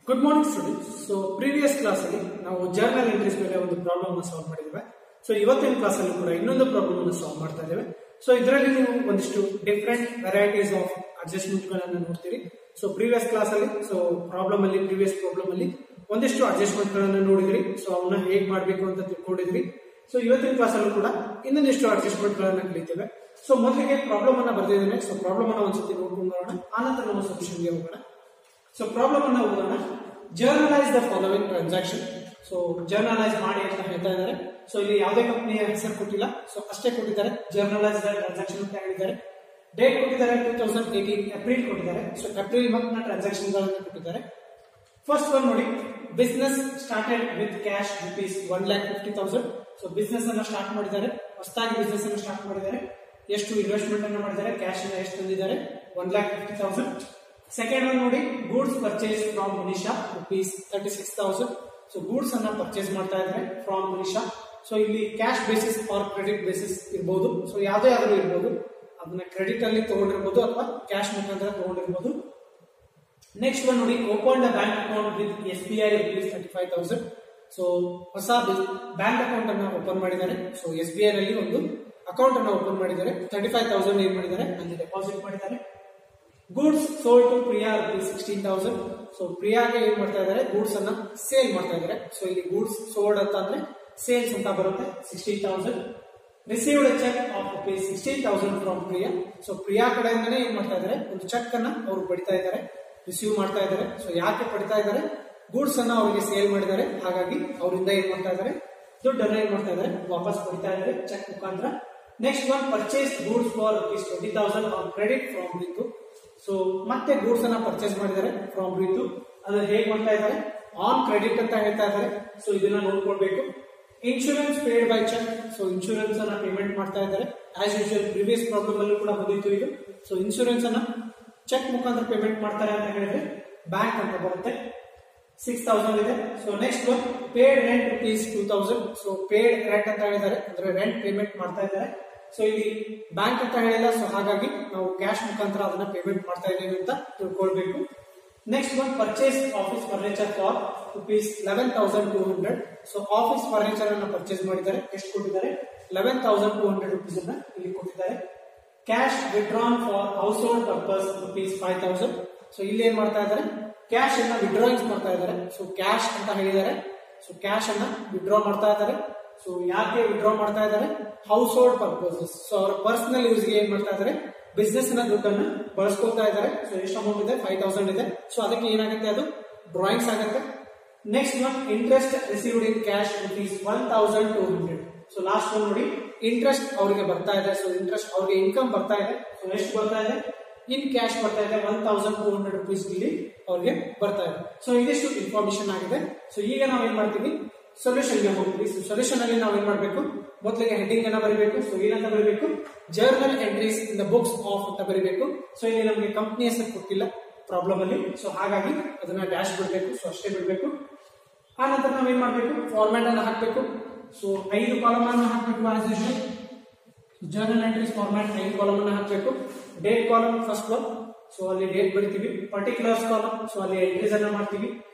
Good morning students. So previous class ಅಲ್ಲಿ ನಾವು journal entries ಮೇಲೆ ಒಂದು ಪ್ರಾಬ್ಲಮ್ ಅನ್ನು ಸಾಲ್ವ್ ಮಾಡಿದ್ದೇವೆ. ಸೊ ಇವತ್ತಿನ ಕ್ಲಾಸ್ ಅಲ್ಲಿ ಕೂಡ ಇನ್ನೊಂದು ಪ್ರಾಬ್ಲಮ್ ಅನ್ನು ಸಾಲ್ವ್ ಮಾಡ್ತಾ ಇದ್ದೇವೆ. ಸೊ ಇದರಲ್ಲಿ ನೀವು ಒಂದಿಷ್ಟು ಡಿಫರೆಂಟ್ ವೆರೈಟೀಸ್ ಆಫ್ ಅಡ್ಜಸ್ಟ್ಮೆಂಟ್ ಗಳನ್ನು ನೋಡ್ತೀರಿ. ಸೊ ಪ್ರೀವಿಯಸ್ ಕ್ಲಾಸ್ ಅಲ್ಲಿ ಪ್ರೀವಿಯಸ್ ಪ್ರಾಬ್ಲಮ್ ಅಲ್ಲಿ ಒಂದಿಷ್ಟು ಅಡ್ಜಸ್ಟ್ಮೆಂಟ್ ಗಳನ್ನು ನೋಡಿದ್ರಿ. ಸೊ ಅವನ್ನ ಹೇಗ್ ಮಾಡ್ಬೇಕು ಅಂತ ತಿಳ್ಕೊಂಡಿದ್ರಿ. ಸೊ ಇವತ್ತಿನ ಕ್ಲಾಸ್ ಅಲ್ಲೂ ಕೂಡ ಇನ್ನೊಂದಿಷ್ಟು ಅಡ್ಜಸ್ಟ್ಮೆಂಟ್ ಗಳನ್ನ ಕಲಿತೇವೆ. ಸೊ ಮೊದಲಿಗೆ ಪ್ರಾಬ್ಲಮ್ ಅನ್ನ ಬರ್ದಿದ್ದೇನೆ. ಸೊ ಪ್ರಾಬ್ಲಮ್ ಅನ್ನ ಒಂದ್ಸತಿ ನೋಡ್ಕೊಂಡು ಬರೋಣ, ಆನಂತರ ನಾವು ಸೊಲ್ಯೂಷನ್ಗೆ ಹೋಗೋಣ. ಸೊ ಪ್ರಾಬ್ಲಮ್ ಅನ್ನ ಓದೋಣ. Journalise the following transaction. So journalise ಮಾಡಿ ಅಂತ ಹೇಳ್ತಾ ಇದ್ದಾರೆ. ಸೊ ಇಲ್ಲಿ ಯಾವುದೇ ಕಂಪನಿಯ ಹೆಸರು ಕೊಟ್ಟಿಲ್ಲ, ಸೊ ಅಷ್ಟೇ ಕೊಟ್ಟಿದ್ದಾರೆ. ಜರ್ನಲೈಸ್ ದ ಟ್ರಾನ್ಸಾಕ್ಷನ್ ಅಂತ ಹೇಳಿದ್ದಾರೆ. ಡೇಟ್ ಕೊಟ್ಟಿದ್ದಾರೆ 2018 ಏಪ್ರಿಲ್ ಕೊಟ್ಟಿದ್ದಾರೆ. ಸೊ ಏಪ್ರಿಲ್ ಮಂತ್ ನ ಟ್ರಾನ್ಸಾಕ್ಷನ್ ಗಳನ್ನು ಕೊಟ್ಟಿದ್ದಾರೆ. ಫಸ್ಟ್ ಒನ್ ನೋಡಿ, business started with cash rupees 1,50,000. So business ಅನ್ನ ಸ್ಟಾರ್ಟ್ ಮಾಡಿದ್ದಾರೆ, ಹೊಸದಾಗಿ ಬಿಸ್ನೆಸ್ ಅನ್ನು ಸ್ಟಾರ್ಟ್ ಮಾಡಿದ್ದಾರೆ. ಎಷ್ಟು ಇನ್ವೆಸ್ಟ್ಮೆಂಟ್ ಅನ್ನು ಮಾಡಿದ್ದಾರೆ, ಕ್ಯಾಶ್ ಅನ್ನ ಎಷ್ಟು ತಂದಿದ್ದಾರೆ, 1,50,000. ಸೆಕೆಂಡ್ ಒನ್ ನೋಡಿ, goods purchase from Manisha rupees 36,000. So goods ಅನ್ನ ಪರ್ಚೇಸ್ ಮಾಡ್ತಾ ಇದ್ದಾರೆ ಫ್ರಾಮ್ ಮನಿಷಾ. ಸೊ ಇಲ್ಲಿ cash basis R credit basis ಇರಬಹುದು. ಸೊ ಯಾವುದೇ ಆದ್ರೂ ಇರಬಹುದು, ಅದನ್ನ ಕ್ರೆಡಿಟ್ ಅಲ್ಲಿ ತಗೊಂಡಿರ್ಬೋದು ಅಥವಾ ಕ್ಯಾಶ್ ಮುಖಾಂತರ ತಗೊಂಡಿರ್ಬೋದು. ನೆಕ್ಸ್ಟ್ ಒನ್ ನೋಡಿ, open the bank account with SBI rupees 35,000. So ಹೊಸ ಬ್ಯಾಂಕ್ ಅಕೌಂಟ್ ಅನ್ನ ಓಪನ್ ಮಾಡಿದ್ದಾರೆ. ಸೊ SBI ನಲ್ಲಿ ಒಂದು ಅಕೌಂಟ್ ಅನ್ನ ಓಪನ್ ಮಾಡಿದ್ದಾರೆ. 35,000 ಏನ್ ಮಾಡಿದ್ದಾರೆ, ಅಲ್ಲಿ ಡೆಪಾಸಿಟ್ ಮಾಡಿದ್ದಾರೆ. Goods sold to Priya rupees 16,000. So ಪ್ರಿಯಾಗೆ ಏನ್ ಮಾಡ್ತಾ ಇದ್ದಾರೆ, ಗೂಡ್ಸ್ ಅನ್ನ ಸೇಲ್ ಮಾಡ್ತಾ ಇದ್ದಾರೆ. ಸೊ ಇಲ್ಲಿ ಗೂಡ್ಸ್ ಸೋಲ್ಡ್ ಅಂತ ಅಂದ್ರೆ ಸೇಲ್ಸ್ ಅಂತ ಬರುತ್ತೆ. 16,000. Received cheque of rupees 16,000 from Priya. So Priya ಕಡೆಯಿಂದನೇ ಏನ್ ಮಾಡ್ತಾ ಇದ್ದಾರೆ, ಒಂದು ಚೆಕ್ ಅನ್ನ ಅವರು ಪಡಿತಾ ಇದ್ದಾರೆ, ರಿಸೀವ್ ಮಾಡ್ತಾ ಇದ್ದಾರೆ. ಸೊ ಯಾಕೆ ಪಡಿತಾ ಇದ್ದಾರೆ, ಗೂಡ್ಸ್ ಅನ್ನ ಅವರಿಗೆ ಸೇಲ್ ಮಾಡಿದ್ದಾರೆ, ಹಾಗಾಗಿ ಅವರಿಂದ ಏನ್ ಮಾಡ್ತಾ ಇದ್ದಾರೆ, ದುಡ್ಡನ್ನ ಏನ್ ಮಾಡ್ತಾ ಇದ್ದಾರೆ, ವಾಪಸ್ ಪಡಿತಾ ಇದ್ದಾರೆ ಚೆಕ್ ಮುಖಾಂತರ. Next one, purchase goods for rupees 20,000 on credit from Ritu. So ಮತ್ತೆ ಗೂಡ್ಸ್ ಅನ್ನ ಪರ್ಚೇಸ್ ಮಾಡಿದ್ದಾರೆ ಫ್ರಮ್ ರೀತು. ಅದು ಹೇಗೆ ಮಾಡ್ತಾ ಇದ್ದಾರೆ, ಆನ್ ಕ್ರೆಡಿಟ್ ಅಂತ ಹೇಳ್ತಾ ಇದ್ದಾರೆ. ಸೊ ಇದನ್ನ ನೋಡ್ಕೊಳ್ಬೇಕು. Insurance paid by cheque. So insurance ಅನ್ನ ಪೇಮೆಂಟ್ ಮಾಡ್ತಾ ಇದ್ದಾರೆ. ಆಸ್ ಯೂಶುವಲ್ ಪ್ರೀವಿಯಸ್ ಪ್ರಾಬ್ಲಮ್ ಅಲ್ಲೂ ಕೂಡ ಬಂದಿತ್ತು ಇದು. ಸೊ ಇನ್ಶೂರೆನ್ಸ್ ಅನ್ನ ಚೆಕ್ ಮುಖಾಂತರ ಪೇಮೆಂಟ್ ಮಾಡ್ತಾರೆ ಅಂತ ಹೇಳಿದ್ರೆ ಬ್ಯಾಂಕ್ ಅಂತ ಬರುತ್ತೆ. 6,000 ಇದೆ. So next one, paid rent rupees 2,000. So paid rent ಅಂತ ಹೇಳಿದ್ದಾರೆ, ಅಂದ್ರೆ ರೆಂಟ್ ಪೇಮೆಂಟ್ ಮಾಡ್ತಾ ಇದ್ದಾರೆ. ಸೊ ಇಲ್ಲಿ ಬ್ಯಾಂಕ್ ಅಂತ ಹೇಳಿಲ್ಲ, ಸೊ ಹಾಗಾಗಿ ನಾವು ಕ್ಯಾಶ್ ಮುಖಾಂತರ ಅದನ್ನ ಪೇಮೆಂಟ್ ಮಾಡ್ತಾ ಇದ್ದೀವಿ ಅಂತ ತಿಳ್ಕೊಳ್ಬೇಕು. Next one, purchase office furniture for rupees 11,200. So office furniture ಅನ್ನ ಪರ್ಚೇಸ್ ಮಾಡಿದ್ದಾರೆ. ಎಷ್ಟು ಕೊಟ್ಟಿದ್ದಾರೆ, 11,200 ರುಪೀಸ್ ಅನ್ನ ಇಲ್ಲಿ ಕೊಟ್ಟಿದ್ದಾರೆ. Cash withdrawn for household purpose rupees 5,000. So ಇಲ್ಲಿ ಏನ್ ಮಾಡ್ತಾ ಇದ್ದಾರೆ, ಕ್ಯಾಶ್ ಅನ್ನ ವಿಡ್ರಾಯಿಂಗ್ ಮಾಡ್ತಾ ಇದ್ದಾರೆ. ಸೊ ಕ್ಯಾಶ್ ಅಂತ ಹೇಳಿದ್ದಾರೆ. ಸೊ ಕ್ಯಾಶ್ ಅನ್ನ ವಿಡ್ರಾ ಮಾಡ್ತಾ ಇದ್ದಾರೆ. ಸೊ ಯಾಕೆ ವಿಡ್ರಾ ಮಾಡ್ತಾ ಇದ್ದಾರೆ, ಹೌಸ್ ಹೋಲ್ಡ್ ಪರ್ಪಸಸ್. ಸೊ ಅವರ ಪರ್ಸನಲ್ ಯೂಸ್ ಗೆ ಏನ್ ಮಾಡ್ತಾ ಇದ್ದಾರೆ, ಬಿಸ್ನೆಸ್ ನ ದುಡ್ಡನ್ನು ಬಳಸ್ಕೊಳ್ತಾ ಇದ್ದಾರೆ. ಸೊ ಎಷ್ಟು ಅಮೌಂಟ್ ಇದೆ, 5,000 ಇದೆ. ಸೊ ಅದಕ್ಕೆ ಏನಾಗುತ್ತೆ, ಅದು ಡ್ರಾಯಿಂಗ್ಸ್ ಆಗುತ್ತೆ. Next one, interest received in cash rupees 1,200. So last one ನೋಡಿ, ಇಂಟ್ರೆಸ್ಟ್ ಅವರಿಗೆ ಬರ್ತಾ ಇದೆ. ಸೊ ಇಂಟ್ರೆಸ್ಟ್ ಅವರಿಗೆ ಇನ್ಕಮ್ ಬರ್ತಾ ಇದೆ. ಸೊ ಎಷ್ಟು ಬರ್ತಾ ಇದೆ, ಇನ್ ಕ್ಯಾಶ್ ಬರ್ತಾ ಇದೆ, 1,200 ರುಪೀಸ್ ಇಲ್ಲಿ ಅವ್ರಿಗೆ ಬರ್ತಾ ಇದೆ. ಸೊ ಇದಿಷ್ಟು ಇನ್ಫಾರ್ಮೇಶನ್ ಆಗಿದೆ. ಸೊ ಈಗ ನಾವೇನ್ ಮಾಡ್ತೀವಿ, ಸೊಲ್ಯೂಷನ್ ಗೆ ಹೋಗ್ತೀವಿ. ಸೊ ಸೊಲ್ಯೂಷನ್ ಅಲ್ಲಿ ನಾವೇನ್ ಮಾಡ್ಬೇಕು, ಮೊದಲಿಗೆ ಹೆಡ್ಡಿಂಗ್ ಅನ್ನ ಬರೀಬೇಕು. ಸೊ ಏನಂತ ಬರೀಬೇಕು, journal entries in the books of ಅಂತ ಬರೀಬೇಕು. ಸೊ ಇಲ್ಲಿ ನಮಗೆ ಕಂಪ್ನಿ ಹೆಸರು ಕೊಟ್ಟಿಲ್ಲ ಪ್ರಾಬ್ಲಮ್ ಅಲ್ಲಿ, ಸೊ ಹಾಗಾಗಿ ಅದನ್ನ ಡ್ಯಾಶ್ ಬಿಡ್ಬೇಕು. ಸೊ ಅಷ್ಟೇ ಬಿಡ್ಬೇಕು. ಆ ನಂತರ ನಾವೇನ್ ಮಾಡ್ಬೇಕು, ಫಾರ್ಮ್ಯಾಟ್ ಅನ್ನ ಹಾಕ್ಬೇಕು. ಸೊ 5 ಕಾಲಮ್ ಅನ್ನು ಹಾಕ್ಬೇಕು. As usual journal entries format 5 column ಅನ್ನ ಹಾಕ್ಬೇಕು. Date column first one, so ಅಲ್ಲಿ ಡೇಟ್ ಬರಿತೀವಿ. ಪರ್ಟಿಕ್ಯುಲರ್ಸ್ ಕಾಲಮ್, ಸೊ ಅಲ್ಲಿ ಎಂಟ್ರೀಸ್ ಅನ್ನ ಮಾಡ್ತೀವಿ.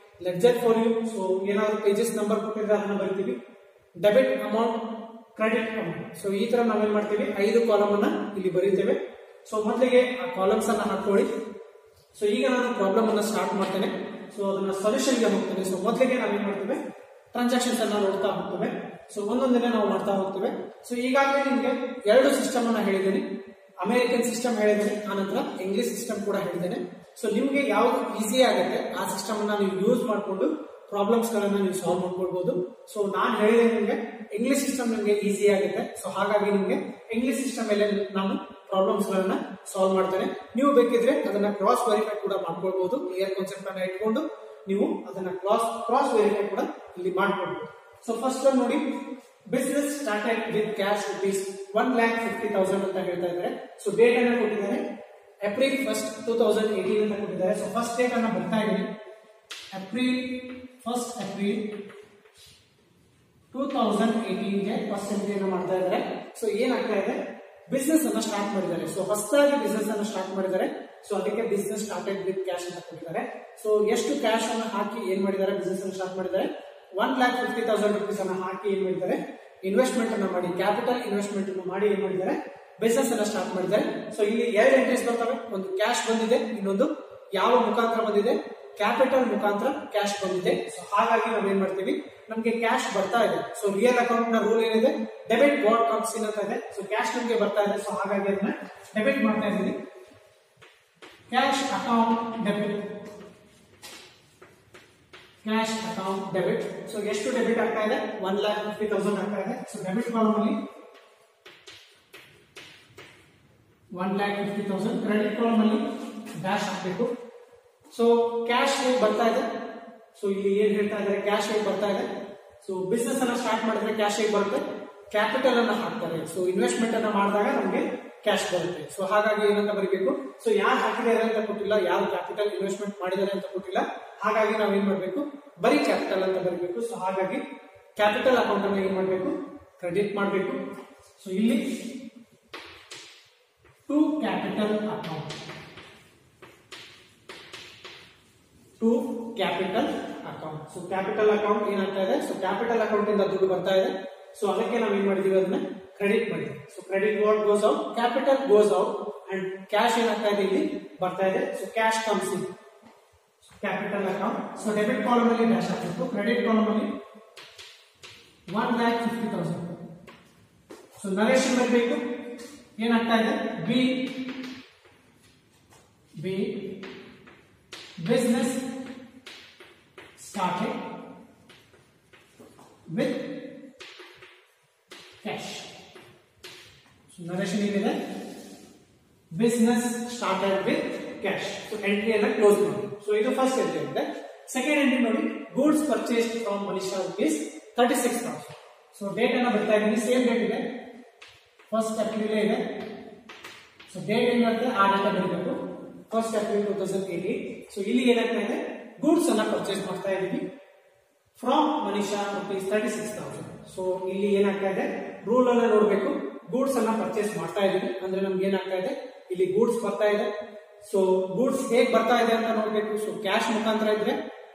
ಲೆಡ್ಜರ್ ಫಾರ್ ಯು, ಸೊ ಏನಾದ್ರು ಪೇಜಸ್ ನಂಬರ್ ಕೊಟ್ಟಿದ್ರೆ ಅದನ್ನ ಬರಿತೀವಿ. Debit amount, credit amount. So ಈ ತರ ನಾವೇನ್ ಮಾಡ್ತೀವಿ, 5 ಕಾಲಮ್ ಅನ್ನ ಇಲ್ಲಿ ಬರೀತೇವೆ. ಸೊ ಮೊದಲಿಗೆ ಆ ಕಾಲಮ್ಸ್ ಅನ್ನ ಹಾಕೊಳ್ಳಿ. ಸೊ ಈಗ ನಾನು ಪ್ರಾಬ್ಲಮ್ ಅನ್ನ ಸ್ಟಾರ್ಟ್ ಮಾಡ್ತೇನೆ. ಸೊ ಅದನ್ನ ಸೊಲ್ಯೂಷನ್ ಗೆ ಹೋಗ್ತೇನೆ. ಸೊ ಮೊದಲಿಗೆ ನಾವೇನ್ ಮಾಡ್ತೇವೆ, ಟ್ರಾನ್ಸಾಕ್ಷನ್ಸ್ ಅನ್ನ ನೋಡ್ತಾ ಹೋಗ್ತೇವೆ. ಸೊ ಒಂದೊಂದಿನ ನಾವು ಮಾಡ್ತಾ ಹೋಗ್ತೇವೆ. ಸೊ ಈಗಾಗಲೇ ನಿಮ್ಗೆ 2 ಸಿಸ್ಟಮ್ ಅನ್ನ ಹೇಳಿದ್ದೇನೆ. ಅಮೆರಿಕನ್ ಸಿಸ್ಟಮ್ ಹೇಳಿದ್ದೇನೆ, ಆನಂತರ ಇಂಗ್ಲಿಷ್ ಸಿಸ್ಟಮ್ ಕೂಡ ಹೇಳಿದ್ದೇನೆ. ಸೊ ನಿಮ್ಗೆ ಯಾವ್ದು ಈಸಿ ಆಗುತ್ತೆ ಆ ಸಿಸ್ಟಮ್ ಅನ್ನ ನೀವು ಯೂಸ್ ಮಾಡಿಕೊಂಡು ಪ್ರಾಬ್ಲಮ್ಸ್ ಗಳನ್ನ ನೀವು ಸಾಲ್ವ್ ಮಾಡ್ಕೊಳ್ಬಹುದು. ಸೊ ನಾನು ಹೇಳಿದೆ ನಿಮ್ಗೆ ಇಂಗ್ಲಿಷ್ ಸಿಸ್ಟಮ್ ನಿಮ್ಗೆ ಈಸಿ ಆಗುತ್ತೆ. ಸೊ ಹಾಗಾಗಿ ನಿಮ್ಗೆ ಇಂಗ್ಲಿಷ್ ಸಿಸ್ಟಮ್ ಮೇಲೆ ನಾನು ಪ್ರಾಬ್ಲಮ್ಸ್ ಗಳನ್ನ ಸಾಲ್ವ್ ಮಾಡ್ತೇನೆ. ನೀವು ಬೇಕಿದ್ರೆ ಅದನ್ನ ಕ್ರಾಸ್ ವೆರಿಫೈ ಕೂಡ ಮಾಡ್ಕೊಳ್ಬಹುದು. ಕ್ಲಿಯರ್ ಕಾನ್ಸೆಪ್ಟ್ ಅನ್ನ ಇಟ್ಕೊಂಡು ನೀವು ಅದನ್ನ ಕ್ರಾಸ್ ವೆರಿಫೈ ಕೂಡ ಇಲ್ಲಿ ಮಾಡ್ಕೊಳ್ಬಹುದು. ಸೊ ಫಸ್ಟ್ ಒನ್ ನೋಡಿ, business started with cash rupees 1,50,000 ಅಂತ ಹೇಳ್ತಾ ಇದ್ದಾರೆ. ಸೊ ಡೇಟ್ ಅನ್ನ ಕೊಟ್ಟಿದ್ದಾರೆ ಏಪ್ರಿಲ್ 1, 2018 ಅಂತ ಕೊಟ್ಟಿದ್ದಾರೆ. ಸೊ ಫಸ್ಟ್ ಡೇಟ್ ಅನ್ನ ಬರ್ತಾ ಇದ್ದೀನಿ, ಏಪ್ರಿಲ್ 2018 ಗೆ ಫಸ್ಟ್ ಎಂಟ್ರಿ ಅನ್ನ ಮಾಡ್ತಾ ಇದ್ದಾರೆ. ಸೊ ಏನಾಗ್ತಾ ಇದೆ, ಬಿಸ್ನೆಸ್ ಅನ್ನ ಸ್ಟಾರ್ಟ್ ಮಾಡಿದ್ದಾರೆ. ಸೊ ಹೊಸದಾಗಿ ಬಿಸ್ನೆಸ್ ಅನ್ನ ಸ್ಟಾರ್ಟ್ ಮಾಡಿದ್ದಾರೆ. ಸೊ ಸೊ ಅದಕ್ಕೆ ಬಿಸ್ನೆಸ್ ಸ್ಟಾರ್ಟೆಡ್ ವಿತ್ ಕ್ಯಾಶ್ ಅಂತ ಕೊಟ್ಟಿದ್ದಾರೆ. ಸೊ ಎಷ್ಟು ಕ್ಯಾಶ್ ಅನ್ನು ಹಾಕಿ ಏನ್ ಮಾಡಿದ್ದಾರೆ, ಬಿಸ್ನೆಸ್ ಅನ್ನು ಸ್ಟಾರ್ಟ್ ಮಾಡಿದ್ದಾರೆ. 1,50,000 rupees ಅನ್ನು ಹಾಕಿ ಏನ್ ಮಾಡಿದ್ದಾರೆ, ಇನ್ವೆಸ್ಟ್ಮೆಂಟ್ ಅನ್ನು ಮಾಡಿ, ಕ್ಯಾಪಿಟಲ್ ಇನ್ವೆಸ್ಟ್ಮೆಂಟ್ ಅನ್ನು ಮಾಡಿ ಏನ್ ಮಾಡಿದ್ದಾರೆ, ಬಿಸ್ನೆಸ್ ಅನ್ನ ಸ್ಟಾರ್ಟ್ ಮಾಡಿದ್ದಾರೆ. ಸೊ ಇಲ್ಲಿ ಎರಡು ಎಂಟ್ರೀಸ್ ಬರ್ತವೆ, ಒಂದು ಕ್ಯಾಶ್ ಬಂದಿದೆ, ಇನ್ನೊಂದು ಯಾವ ಮುಖಾಂತರ ಬಂದಿದೆ, ಕ್ಯಾಪಿಟಲ್ ಮುಖಾಂತರ ಕ್ಯಾಶ್ ಬಂದಿದೆ. ಸೊ ಹಾಗಾಗಿ ನಾವೇನ್ ಮಾಡ್ತೀವಿ, ನಮ್ಗೆ ಕ್ಯಾಶ್ ಬರ್ತಾ ಇದೆ. ಸೊ ರಿಯಲ್ ಅಕೌಂಟ್ ನ ರೂಲ್ ಏನಿದೆ, ಡೆಬಿಟ್ ವಾಟ್ ಕಮ್ಸ್ ಇನ್ ಅಂತ ಇದೆ. ಸೊ ಕ್ಯಾಶ್ ನಮ್ಗೆ ಬರ್ತಾ ಇದೆ, ಸೊ ಹಾಗಾಗಿ ಅದನ್ನ ಡೆಬಿಟ್ ಮಾಡ್ತಾ ಇದ್ದೀವಿ. Cash account debit, cash account debit. So ಎಷ್ಟು ಡೆಬಿಟ್ ಆಗ್ತಾ ಇದೆ, 1,50,000 ಆಗ್ತಾ ಇದೆ. ಸೊ ಡೆಬಿಟ್ ಕಾಲಮ್ ಅಲ್ಲಿ 1,50,000, ಕ್ರೆಡಿಟ್ ಕಾಲಮ್ ಅಲ್ಲಿ ಡ್ಯಾಶ್ ಹಾಕಬೇಕು. ಸೊ ಕ್ಯಾಶ್ ಹೇಗೆ ಬರ್ತಾ ಇದೆ, ಸೊ ಇಲ್ಲಿ ಏನ್ ಹೇಳ್ತಾ ಇದ್ದಾರೆ, ಕ್ಯಾಶ್ ಹೇಗೆ ಬರ್ತಾ ಇದೆ. ಸೊ ಬಿಸ್ನೆಸ್ ಅನ್ನ ಸ್ಟಾರ್ಟ್ ಮಾಡಿದ್ರೆ ಕ್ಯಾಶ್ ಹೇಗೆ ಬರುತ್ತೆ, ಕ್ಯಾಪಿಟಲ್ ಅನ್ನ ಹಾಕ್ತಾರೆ. ಸೊ ಇನ್ವೆಸ್ಟ್ಮೆಂಟ್ ಅನ್ನ ಮಾಡಿದಾಗ ನಮಗೆ ಕ್ಯಾಶ್ ಬರುತ್ತೆ. ಸೊ ಹಾಗಾಗಿ ಏನಂತ ಬರೀಬೇಕು, ಸೊ ಯಾರು ಹಾಕಿದ್ದಾರೆ ಅಂತ ಕೊಟ್ಟಿಲ್ಲ, ಯಾರು ಕ್ಯಾಪಿಟಲ್ ಇನ್ವೆಸ್ಟ್ಮೆಂಟ್ ಮಾಡಿದ್ದಾರೆ ಅಂತ ಕೊಟ್ಟಿಲ್ಲ. ಹಾಗಾಗಿ ನಾವು ಏನ್ ಮಾಡ್ಬೇಕು, ಬರೀ ಕ್ಯಾಪಿಟಲ್ ಅಂತ ಬರೀಬೇಕು. ಸೊ ಹಾಗಾಗಿ ಕ್ಯಾಪಿಟಲ್ ಅಕೌಂಟ್ ಅನ್ನ ಏನ್ ಮಾಡ್ಬೇಕು, ಕ್ರೆಡಿಟ್ ಮಾಡಬೇಕು. ಸೊ ಇಲ್ಲಿ to capital account, to capital account. So capital account ಏನಾಗ್ತಾ ಇದೆ, ಸೊ ಕ್ಯಾಪಿಟಲ್ ಅಕೌಂಟ್ ಇಂದ ದುಡ್ಡು ಬರ್ತಾ ಇದೆ. ಸೊ ಅದಕ್ಕೆ ನಾವು ಏನ್ ಮಾಡಿದೀವಿ, ಅದನ್ನ ಕ್ರೆಡಿಟ್ ಮಾಡಿದ್ವಿ. So credit what goes out, capital goes out and cash ಏನಾಗ್ತಾ ಇದೆ, ಇಲ್ಲಿ ಬರ್ತಾ ಇದೆ. So cash comes in capital account. So debit column ಅಲ್ಲಿ ಡ್ಯಾಶ್ ಹಾಕಬೇಕು, ಕ್ರೆಡಿಟ್ ಕಾಲಮ್ ಅಲ್ಲಿ 1,50,000. ಸೊ ನರೇಶನ್ ಬರಬೇಕು, ಏನಾಗ್ತಾ ಇದೆ, be business started with cash. Narration ಏನಿದೆ, business started with cash. So ಎಂಟ್ರಿಯನ್ನ ಕ್ಲೋಸ್ ಮಾಡಿ. ಸೊ ಇದು ಫಸ್ಟ್ ಎಂಟ್ರಿ ಇದೆ. ಸೆಕೆಂಡ್ ಎಂಟ್ರಿ ನೋಡಿ, goods purchased from Manisha rupees 36,000. So date ಅನ್ನ ಬರ್ತಾ ಇದ್ದೀನಿ, ಸೇಮ್ ಡೇಟ್ ಇದೆ, 1st April ಇದೆ. ಸೊ ಡೇಟ್ ಏನಿರುತ್ತೆ ಆ ಡೇಟ್ ಬರಬೇಕು, 1st April 2018. ಸೊ ಇಲ್ಲಿ ಏನಾಗ್ತಾ ಇದೆ, ಗೂಡ್ಸ್ ಅನ್ನ ಪರ್ಚೇಸ್ ಮಾಡ್ತಾ ಇದೀವಿ ಫ್ರಮ್ ಮನೀಶಾ rupees 36,000. ಸೊ ಇಲ್ಲಿ ಏನಾಗ್ತಾ ಇದೆ, ರೂಲ್ ಅನ್ನ ನೋಡ್ಬೇಕು, ಗೂಡ್ಸ್ ಅನ್ನ ಪರ್ಚೇಸ್ ಮಾಡ್ತಾ ಇದೀವಿ ಅಂದ್ರೆ ನಮ್ಗೆ ಏನಾಗ್ತಾ ಇದೆ, ಇಲ್ಲಿ ಗೂಡ್ಸ್ ಬರ್ತಾ ಇದೆ. ಸೊ ಗೂಡ್ಸ್ ಹೇಗ್ ಬರ್ತಾ ಇದೆ ಅಂತ ನೋಡ್ಬೇಕು. ಸೊ ಕ್ಯಾಶ್ ಮುಖಾಂತರ ಇದ್ರೆ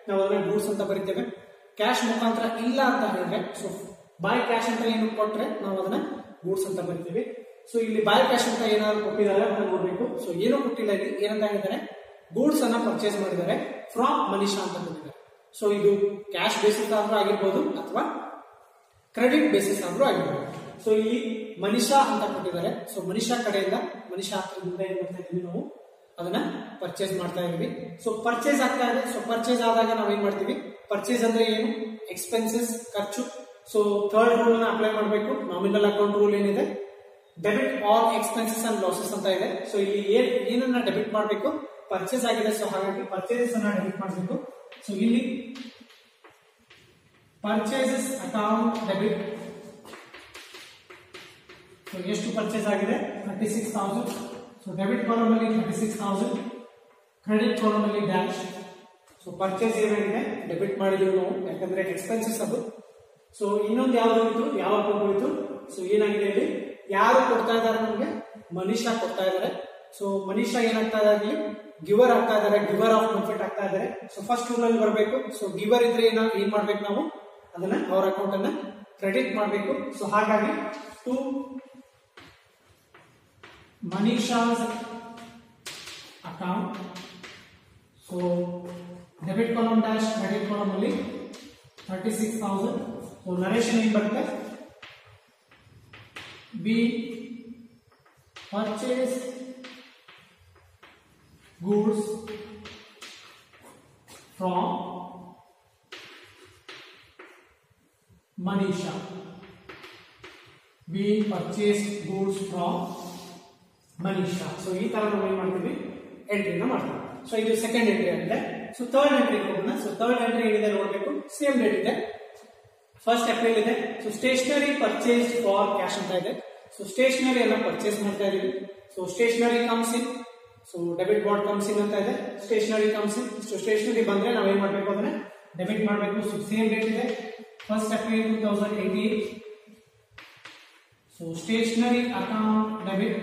ನಾವು ಅದನ್ನ ಗೂಡ್ಸ್ ಅಂತ ಬರಿತೇವೆ. ಕ್ಯಾಶ್ ಮುಖಾಂತರ ಇಲ್ಲ ಅಂತ ಹೇಳಿದ್ರೆ, ಸೊ ಬಾಯ್ ಕ್ಯಾಶ್ ಅಂತ ಏನು ಕೊಟ್ರೆ ನಾವು ಅದನ್ನ ಗೂಡ್ಸ್ ಅಂತ ಬರಿತೀವಿ. ಸೊ ಇಲ್ಲಿ ಬಾಯ್ ಕ್ಯಾಶ್ ಅಂತ ಏನಾದ್ರು ಕೊಟ್ಟಿದ್ದಾರೆ ಅಂತ ನೋಡ್ಬೇಕು. ಸೊ ಏನೂ ಕೊಟ್ಟಿಲ್ಲ, ಇಲ್ಲಿ ಏನಂತ ಹೇಳಿದ್ದಾರೆ, ಗೂಡ್ಸ್ ಅನ್ನ ಪರ್ಚೇಸ್ ಮಾಡಿದ್ದಾರೆ ಫ್ರಮ್ ಮನೀಶಾ ಅಂತ ಕೊಟ್ಟಿದ್ದಾರೆ. ಸೊ ಇದು ಕ್ಯಾಶ್ ಬೇಸಿಸ್ ಆದ್ರೂ ಆಗಿರ್ಬೋದು ಅಥವಾ ಕ್ರೆಡಿಟ್ ಬೇಸಿಸ್ ಆದ್ರೂ ಆಗಿರ್ಬೋದು. ಸೊ ಇಲ್ಲಿ ಮನೀಶಾ ಅಂತ ಕೊಟ್ಟಿದ್ದಾರೆ. ಸೊ ಮನೀಶಾ ಕಡೆಯಿಂದ, ಮನೀಶಾ ಹತ್ರದಿಂದ ಏನ್ ಮಾಡ್ತಾ ಇದೀವಿ, ನಾವು ಅದನ್ನ ಪರ್ಚೇಸ್ ಮಾಡ್ತಾ ಇದೀವಿ. ಸೊ ಪರ್ಚೇಸ್ ಆಗ್ತಾ ಇದೆ. ಸೊ ಪರ್ಚೇಸ್ ಆದಾಗ ನಾವ್ ಏನ್ ಮಾಡ್ತೀವಿ, ಪರ್ಚೇಸ್ ಅಂದ್ರೆ ಏನು, ಎಕ್ಸ್ಪೆನ್ಸಸ್, ಖರ್ಚು. ಸೊ ಥರ್ಡ್ ರೂಲ್ ನ ಅಪ್ಲೈ ಮಾಡಬೇಕು. ನಾಮಿನಲ್ ಅಕೌಂಟ್ ರೂಲ್ ಏನಿದೆ, debit all expenses and losses ಅಂತ ಇದೆ. ಸೊ ಇಲ್ಲಿ ಏನನ್ನ ಡೆಬಿಟ್ ಮಾಡಬೇಕು, ಪರ್ಚೇಸ್ ಆಗಿದೆ. ಸೊ ಹಾಗಾಗಿ ಪರ್ಚೇಸಸ್ ಅನ್ನ ಡೆಬಿಟ್ ಮಾಡಬೇಕು. ಸೊ ಇಲ್ಲಿ ಪರ್ಚೇಸಸ್ ಅಕೌಂಟ್ ಡೆಬಿಟ್. ಸೊ ಎಷ್ಟು ಪರ್ಚೇಸ್ ಆಗಿದೆ, 36,000. ಸೊ ಡೆಬಿಟ್ ಕಾಲಮ್ ಅಲ್ಲಿ 36,000, ಕ್ರೆಡಿಟ್ ಕಾಲಮ್ ಅಲ್ಲಿ ಡ್ಯಾಶ್. ಸೊ ಪರ್ಚೇಸ್ ಏನಾಗಿದೆ, ಡೆಬಿಟ್ ಮಾಡಿದೀವಿ ನಾವು, ಯಾಕಂದ್ರೆ ಎಕ್ಸ್ಪೆನ್ಸಸ್ ಅದು. ಸೊ ಇನ್ನೊಂದು ಯಾವ್ದು ಹೋಯ್ತು, ಯಾವ ಅಕೌಂಟ್ ಹೋಯ್ತು. ಸೊ ಏನಾಗಿದೆ, ಇಲ್ಲಿ ಯಾರು ಕೊಡ್ತಾ ಇದ್ದಾರೆ, ನಮ್ಗೆ ಮನೀಶಾ ಕೊಡ್ತಾ ಇದ್ದಾರೆ. ಸೊ ಮನೀಶಾ ಏನಾಗ್ತಾ ಇದ್ದಾರೆ, ಗಿವರ್ ಆಗ್ತಾ ಇದ್ದಾರೆ, ಗಿವರ್ ಆಫ್ ಬೆನಿಫಿಟ್ ಆಗ್ತಾ ಇದ್ದಾರೆ. ಸೊ ಫಸ್ಟ್ ರೂಲ್ ಅಲ್ಲಿ ಬರಬೇಕು. ಸೊ ಗಿವರ್ ಇದ್ರೆ ಏನ್ ಮಾಡ್ಬೇಕು, ನಾವು ಅದನ್ನ ಅವ್ರ ಅಕೌಂಟ್ ಅನ್ನ ಕ್ರೆಡಿಟ್ ಮಾಡಬೇಕು. ಸೊ ಹಾಗಾಗಿ to Manisha's account. So debit column dash, credit column ಅಲ್ಲಿ 36,000. ಸೊ ನರೇಶನ್ ಏನ್ ಬರುತ್ತೆ, be purchase goods from Manisha. We purchased goods from Manisha. So ಈ ತರ ನಾವು ಏನು ಮಾಡ್ತೀವಿ, ಎಂಟ್ರಿನ ಮಾಡ್ತೀವಿ. ಸೊ ಇದು ಸೆಕೆಂಡ್ ಎಂಟ್ರಿ ಆಗಿದೆ. ಸೊ ಥರ್ಡ್ ಎಂಟ್ರಿ ಹೋಗೋಣ. ಸೊ ಥರ್ಡ್ ಎಂಟ್ರಿ ಏನಿದೆ ನೋಡಬೇಕು, ಸೇಮ್ ಡೇಟ್ ಇದೆ, 1st April ಇದೆ. So stationery purchase for cash ಅಂತ ಇದೆ. ಸೊ ಸ್ಟೇಷನರಿ ಎಲ್ಲ ಪರ್ಚೇಸ್ ಮಾಡ್ತಾ ಇದೀವಿ. So stationery comes in. So debit what comes in ಅಂತ ಇದೆ, stationery comes in. So stationery ಬಂದ್ರೆ ನಾವೇನ್ ಮಾಡ್ಬೇಕು, ಅದನ್ನ ಡೆಬಿಟ್ ಮಾಡಬೇಕು. ಸೊ ಸೇಮ್ ಡೇಟ್ ಇದೆ, 1st April 2018. So stationery account debit.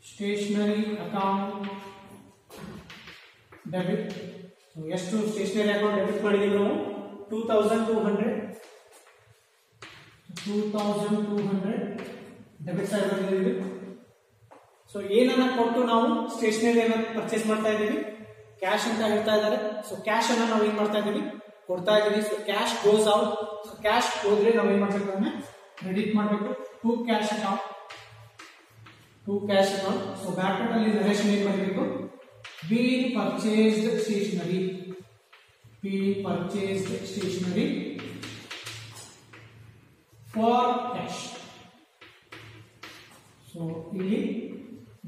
Stationery account debit. ಎಷ್ಟು ಸ್ಟೇಷನರಿ ಅಕೌಂಟ್ ಡೆಬಿಟ್ ಮಾಡಿದೀವಿ ನಾವು? 2200 ಡೆಬಿಟ್ ಸೈಡ್ ಬಂದಿದ್ದೀವಿ. ಸೊ ಏನನ್ನ ಕೊಟ್ಟು ನಾವು ಸ್ಟೇಷನರಿಯನ್ನು ಪರ್ಚೇಸ್ ಮಾಡ್ತಾ ಇದ್ದೀವಿ? ಕ್ಯಾಶ್ ಅಂತ ಹೇಳ್ತಾ ಇದ್ದಾರೆ. ಸೊ ಕ್ಯಾಶ್ ಅನ್ನ ನಾವು ಏನ್ ಮಾಡ್ತಾ ಇದ್ದೀವಿ? ಕೊಡ್ತಾ ಇದ್ದೀವಿ. So cash goes out. So cash ಹೋದ್ರೆ ನಾವು ಏನ್ ಮಾಡ್ಬೇಕು? ಅಂದ್ರೆ ಕ್ರೆಡಿಟ್ ಮಾಡಬೇಕು to cash account. So bracket ಅಲ್ಲಿ ನರೇಶನ್ ಏನ್ ಮಾಡಬೇಕು? Been purchased stationery for cash. So ಇಲ್ಲಿ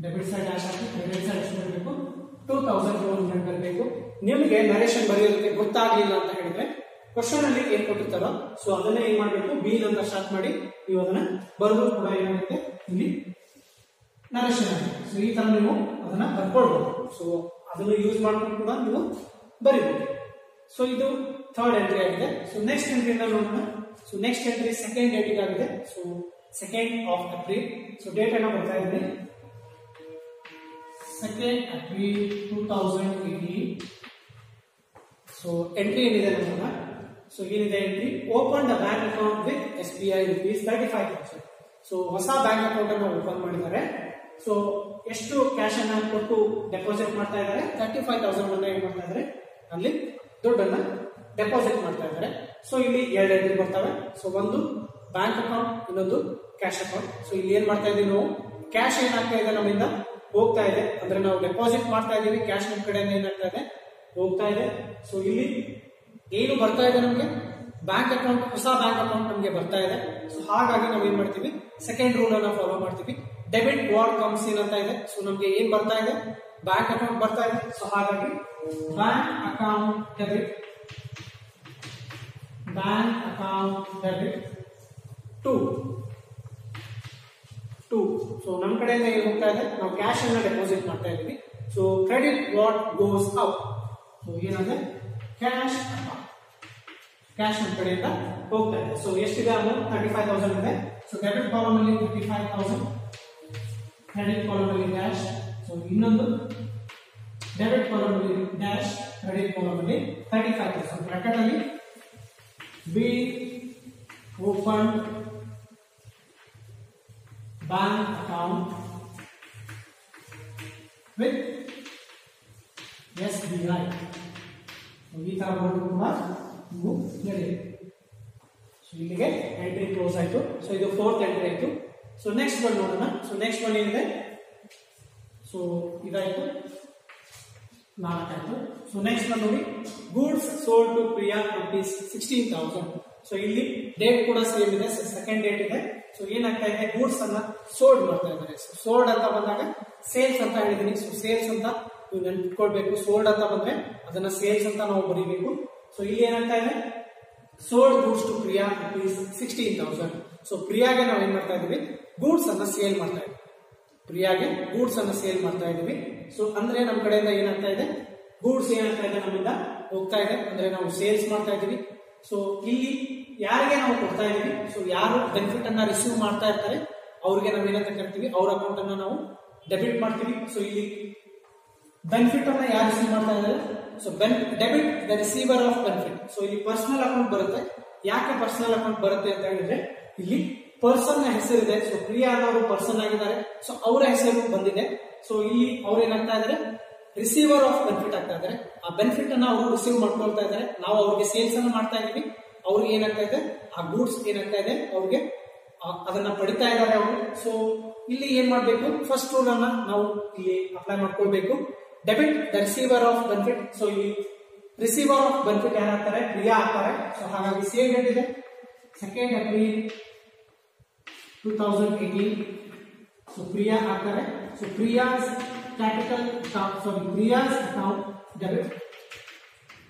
ಡೆಬಿಟ್ ಸೈಡ್ ಡ್ಯಾಶ್ ಹಾಕಿ ಕ್ರೆಡಿಟ್ ಸೈಡ್ ಎಷ್ಟು ಬರಬೇಕು? 2200 ಬರಬೇಕು. ನಿಮಗೆ ನರೇಶನ್ ಬರೆಯೋದಕ್ಕೆ ಗೊತ್ತಾಗ್ಲಿಲ್ಲ ಅಂತ ಹೇಳಿದ್ರೆ ಕ್ವಶನ್ ಅಲ್ಲಿ ಏನ್ ಕೊಟ್ಟಿರ್ತಾರೋ ಸೊ ಅದನ್ನ ಏನ್ ಮಾಡ್ಬೇಕು? ಬೀನ್ ಅಂತ ಸ್ಟಾರ್ಟ್ ಮಾಡಿ ನೀವು ಅದನ್ನ ಬರೆದು ಕೂಡ ಏನಾಗುತ್ತೆ ಇಲ್ಲಿ ನರೇಶನ್ ಆಗುತ್ತೆ. ಸೊ ಈ ತರ ನೀವು ಅದನ್ನ ಬರ್ಕೊಳ್ಬಹುದು. ಸೊ ಅದನ್ನು ಯೂಸ್ ಮಾಡ್ಕೊಂಡು ಕೂಡ ನೀವು ಬರೀಬಹುದು. ಸೊ ಇದು ಥರ್ಡ್ ಎಂಟ್ರಿ ಆಗಿದೆ. ಸೊ ನೆಕ್ಸ್ಟ್ ಎಂಟ್ರಿ ನೋಡೋಣ. So next entry second date ಆಗಿದೆ. So 2nd of April. So date ಅನ್ನ ಬರ್ತಾ ಇದ್ದೀನಿ 2nd April 2018. ಸೊ ಎಂಟ್ರಿ ಏನಿದೆ ನೋಡೋಣ. ಸೊ ಏನಿದೆ entry? Open the bank account with SBI ₹35,000. So ಹೊಸ ಬ್ಯಾಂಕ್ ಅಕೌಂಟ್ ಅನ್ನು ಓಪನ್ ಮಾಡಿದ್ದಾರೆ. ಸೊ ಎಷ್ಟು ಕ್ಯಾಶ್ ಅನ್ನ ಕೊಟ್ಟು ಡೆಪಾಸಿಟ್ ಮಾಡ್ತಾ ಇದ್ದಾರೆ? 35,000 ಅನ್ನ ಏನ್ ಮಾಡ್ತಾ ಇದ್ದಾರೆ? ಅಲ್ಲಿ ದುಡ್ಡನ್ನ ಡೆಪಾಸಿಟ್ ಮಾಡ್ತಾ ಇದ್ದಾರೆ. ಸೊ ಇಲ್ಲಿ ಎರಡು ಎಂಟ್ರಿ ಬರ್ತವೆ. ಸೊ ಒಂದು ಬ್ಯಾಂಕ್ ಅಕೌಂಟ್, ಇನ್ನೊಂದು ಕ್ಯಾಶ್ ಅಕೌಂಟ್. ಸೊ ಇಲ್ಲಿ ಏನ್ ಮಾಡ್ತಾ ಇದೀವಿ ನಾವು? ಕ್ಯಾಶ್ ಏನಾಗ್ತಾ ಇದೆ ನಮ್ಮಿಂದ ಹೋಗ್ತಾ ಇದೆ, ಅಂದ್ರೆ ನಾವು ಡೆಪಾಸಿಟ್ ಮಾಡ್ತಾ ಇದೀವಿ. ಕ್ಯಾಶ್ ನಮ್ ಕಡೆಯಿಂದ ಏನಾಗ್ತಾ ಇದೆ? ಹೋಗ್ತಾ ಇದೆ. ಸೊ ಇಲ್ಲಿ ಏನು ಬರ್ತಾ ಇದೆ ನಮ್ಗೆ? ಬ್ಯಾಂಕ್ ಅಕೌಂಟ್, ಹೊಸ ಬ್ಯಾಂಕ್ ಅಕೌಂಟ್ ನಮ್ಗೆ ಬರ್ತಾ ಇದೆ. ಸೊ ಹಾಗಾಗಿ ನಾವು ಏನ್ ಮಾಡ್ತೀವಿ? ಸೆಕೆಂಡ್ ರೂಲ್ ಅನ್ನ ಫಾಲೋ ಮಾಡ್ತೀವಿ. ಡೆಬಿಟ್ ವಾಟ್ ಕಮ್ಸ್ ಇನ್ ಅಂತ ಇದೆ. ಸೊ ನಮ್ಗೆ ಏನ್ ಬರ್ತಾ ಇದೆ? ಬ್ಯಾಂಕ್ ಅಕೌಂಟ್ ಬರ್ತಾ ಇದೆ. ಸೊ ಹಾಗಾಗಿ bank account debit to. So ನಮ್ ಕಡೆಯಿಂದ ಏನ್ ಹೋಗ್ತಾ ಇದೆ? ನಾವು ಕ್ಯಾಶ್ ಅನ್ನ ಡೆಪಾಸಿಟ್ ಮಾಡ್ತಾ ಇದೀವಿ. So credit what goes out. So ಏನಾದ್ರೆ ಕ್ಯಾಶ್ ನಮ್ ಕಡೆಯಿಂದ ಹೋಗ್ತಾ ಇದೆ. ಸೊ ಎಷ್ಟಿದೆ ಅಮೌಂಟ್? 35,000 ಇದೆ. ಸೊ ಡೆಬಿಟ್ ಕಾಲಮ್ ಅಲ್ಲಿ 35,000, ಕ್ರೆಡಿಟ್ ಕಾಲಮ್ ಅಲ್ಲಿ ಡ್ಯಾಶ್. ಸೊ ಇನ್ನೊಂದು ಡೆಬಿಟ್ ಕಾಲಮ್ ಅಲ್ಲಿ ಡ್ಯಾಶ್, ಕ್ರೆಡಿಟ್ ಕಾಲಮ್ ಅಲ್ಲಿ 35,000. ಬ್ರಾಕೆಟ್ ಅಲ್ಲಿ be open bank account with SBI. ಈ ತರ ಬೋರ್ಡ್ ಕೂಡ ನೀವು ನಡೆಯಿರಿ. ಸೊ ಇಲ್ಲಿಗೆ ಎಂಟ್ರಿ ಕ್ಲೋಸ್ ಆಯ್ತು. ಸೊ ಇದು ಫೋರ್ತ್ ಎಂಟ್ರಿ ಆಯ್ತು. ಸೊ ನೆಕ್ಸ್ಟ್ ಒನ್ ನೋಡೋಣ. ಸೊ ನೆಕ್ಸ್ಟ್ ಒನ್ ಏನಿದೆ? ಸೊ ಇದಾಯ್ತು, 4 ಆಯ್ತು. ಸೊ ನೆಕ್ಸ್ಟ್ ಒನ್ ನೋಡಿ, goods sold to Priya ₹16,000. So ಇಲ್ಲಿ ಡೇಟ್ ಕೂಡ ಸೇಮ್ ಇದೆ. ಸೆಕೆಂಡ್ ಡೇಟ್ ಇದೆ. ಸೊ ಏನಾಗ್ತಾ ಇದೆ? ಗೂಡ್ಸ್ ಅನ್ನ ಸೋಲ್ಡ್ ಮಾಡ್ತಾ ಇದ್ದಾರೆ. ಸೊ ಸೋಲ್ಡ್ ಅಂತ ಬಂದಾಗ ಸೇಲ್ಸ್ ಅಂತ ಹೇಳಿದೀನಿ. ಸೊ ಸೇಲ್ಸ್ ಅಂತ ನೀವು ನೆನ್ಪಿಟ್ಕೊಳ್ಬೇಕು. ಸೋಲ್ಡ್ ಅಂತ ಬಂದ್ರೆ ಅದನ್ನ ಸೇಲ್ಸ್ ಅಂತ ನಾವು ಬರೀಬೇಕು. ಸೊ ಇಲ್ಲಿ ಏನಾಗ್ತಾ ಇದೆ? Sold goods to Priya ₹16,000. So ಪ್ರಿಯಾಗೆ ನಾವು ಏನ್ ಮಾಡ್ತಾ ಇದೀವಿ? ಗೂಡ್ಸ್ ಅನ್ನ ಸೇಲ್ ಮಾಡ್ತಾ ಇದೀವಿ. ಸೊ ಅಂದ್ರೆ ನಮ್ ಕಡೆಯಿಂದ ಏನಾಗ್ತಾ ಇದೆ? ಗೂಡ್ಸ್ ಏನಾಗ್ತಾ ಇದೆ? ನಮ್ಮಿಂದ ಹೋಗ್ತಾ ಇದೆ, ಅಂದ್ರೆ ನಾವು ಸೇಲ್ಸ್ ಮಾಡ್ತಾ ಇದೀವಿ. ಸೊ ಇಲ್ಲಿ ಯಾರಿಗೆ ನಾವು ಕೊಡ್ತಾ ಇದೀವಿ? ಸೊ ಯಾರು ಬೆನಿಫಿಟ್ ಅನ್ನ ರಿಸೀವ್ ಮಾಡ್ತಾ ಇರ್ತಾರೆ ಅವ್ರಿಗೆ ನಾವು ಏನಂತ ಕರಿತೀವಿ? ಅವ್ರ ಅಕೌಂಟ್ ಅನ್ನ ನಾವು ಡೆಬಿಟ್ ಮಾಡ್ತೀವಿ. ಸೊ ಇಲ್ಲಿ ಬೆನಿಫಿಟ್ ಅನ್ನ ಯಾರು ರಿಸೀವ್ ಮಾಡ್ತಾ ಇದ್ದಾರೆ? So debit the receiver of benefit. So ಇಲ್ಲಿ ಪರ್ಸನಲ್ ಅಕೌಂಟ್ ಬರುತ್ತೆ. ಯಾಕೆ ಪರ್ಸನಲ್ ಅಕೌಂಟ್ ಬರುತ್ತೆ ಅಂತ ಹೇಳಿದ್ರೆ ಇಲ್ಲಿ ಪರ್ಸನ್ ನ ಹೆಸರಿದೆ. ಸೊ ಪ್ರಿಯಾ ಅನ್ನೋರು ಪರ್ಸನ್ ಆಗಿದ್ದಾರೆ. ಸೊ ಅವರ ಹೆಸರು ಬಂದಿದೆ. ಸೊ ಇಲ್ಲಿ ಅವ್ರು ಏನಾಗ್ತಾ ಇದ್ದಾರೆ? ರಿಸೀವರ್ ಆಫ್ ಬೆನಿಫಿಟ್ ಆಗ್ತಾ ಇದ್ದಾರೆ. ಆ ಬೆನಿಫಿಟ್ ಅನ್ನ ಅವರು ರಿಸೀವ್ ಮಾಡ್ಕೊಳ್ತಾ ಇದ್ದಾರೆ. ನಾವು ಅವ್ರಿಗೆ ಸೇಲ್ಸ್ ಅನ್ನ ಮಾಡ್ತಾ ಇದೀವಿ. ಅವ್ರಿಗೆ ಏನಾಗ್ತಾ ಇದೆ? ಆ ಗೂಡ್ಸ್ ಏನಾಗ್ತಾ ಇದೆ? ಅವ್ರಿಗೆ ಅದನ್ನ ಪಡಿತಾ ಇದ್ದಾರೆ ಅವರು. ಸೊ ಇಲ್ಲಿ ಏನ್ ಮಾಡ್ಬೇಕು? ಫಸ್ಟ್ ರೂಲ್ ಅನ್ನ ನಾವು ಇಲ್ಲಿ ಅಪ್ಲೈ ಮಾಡ್ಕೊಳ್ಬೇಕು. Debit the receiver of benefit. So ಇಲ್ಲಿ ರಿಸೀವರ್ ಆಫ್ ಬೆನಿಫಿಟ್ ಯಾರಾಗ್ತಾರೆ? ಪ್ರಿಯಾ ಆಗ್ತಾರೆ. ಸೊ ಹಾಗಾಗಿ ಸೇಮ್ ಡೇಟ್ ಇದೆ 2nd April 2018. ಸೊ ಪ್ರಿಯಾ ಆಗ್ತಾರೆ. So Priya's capital Priya's account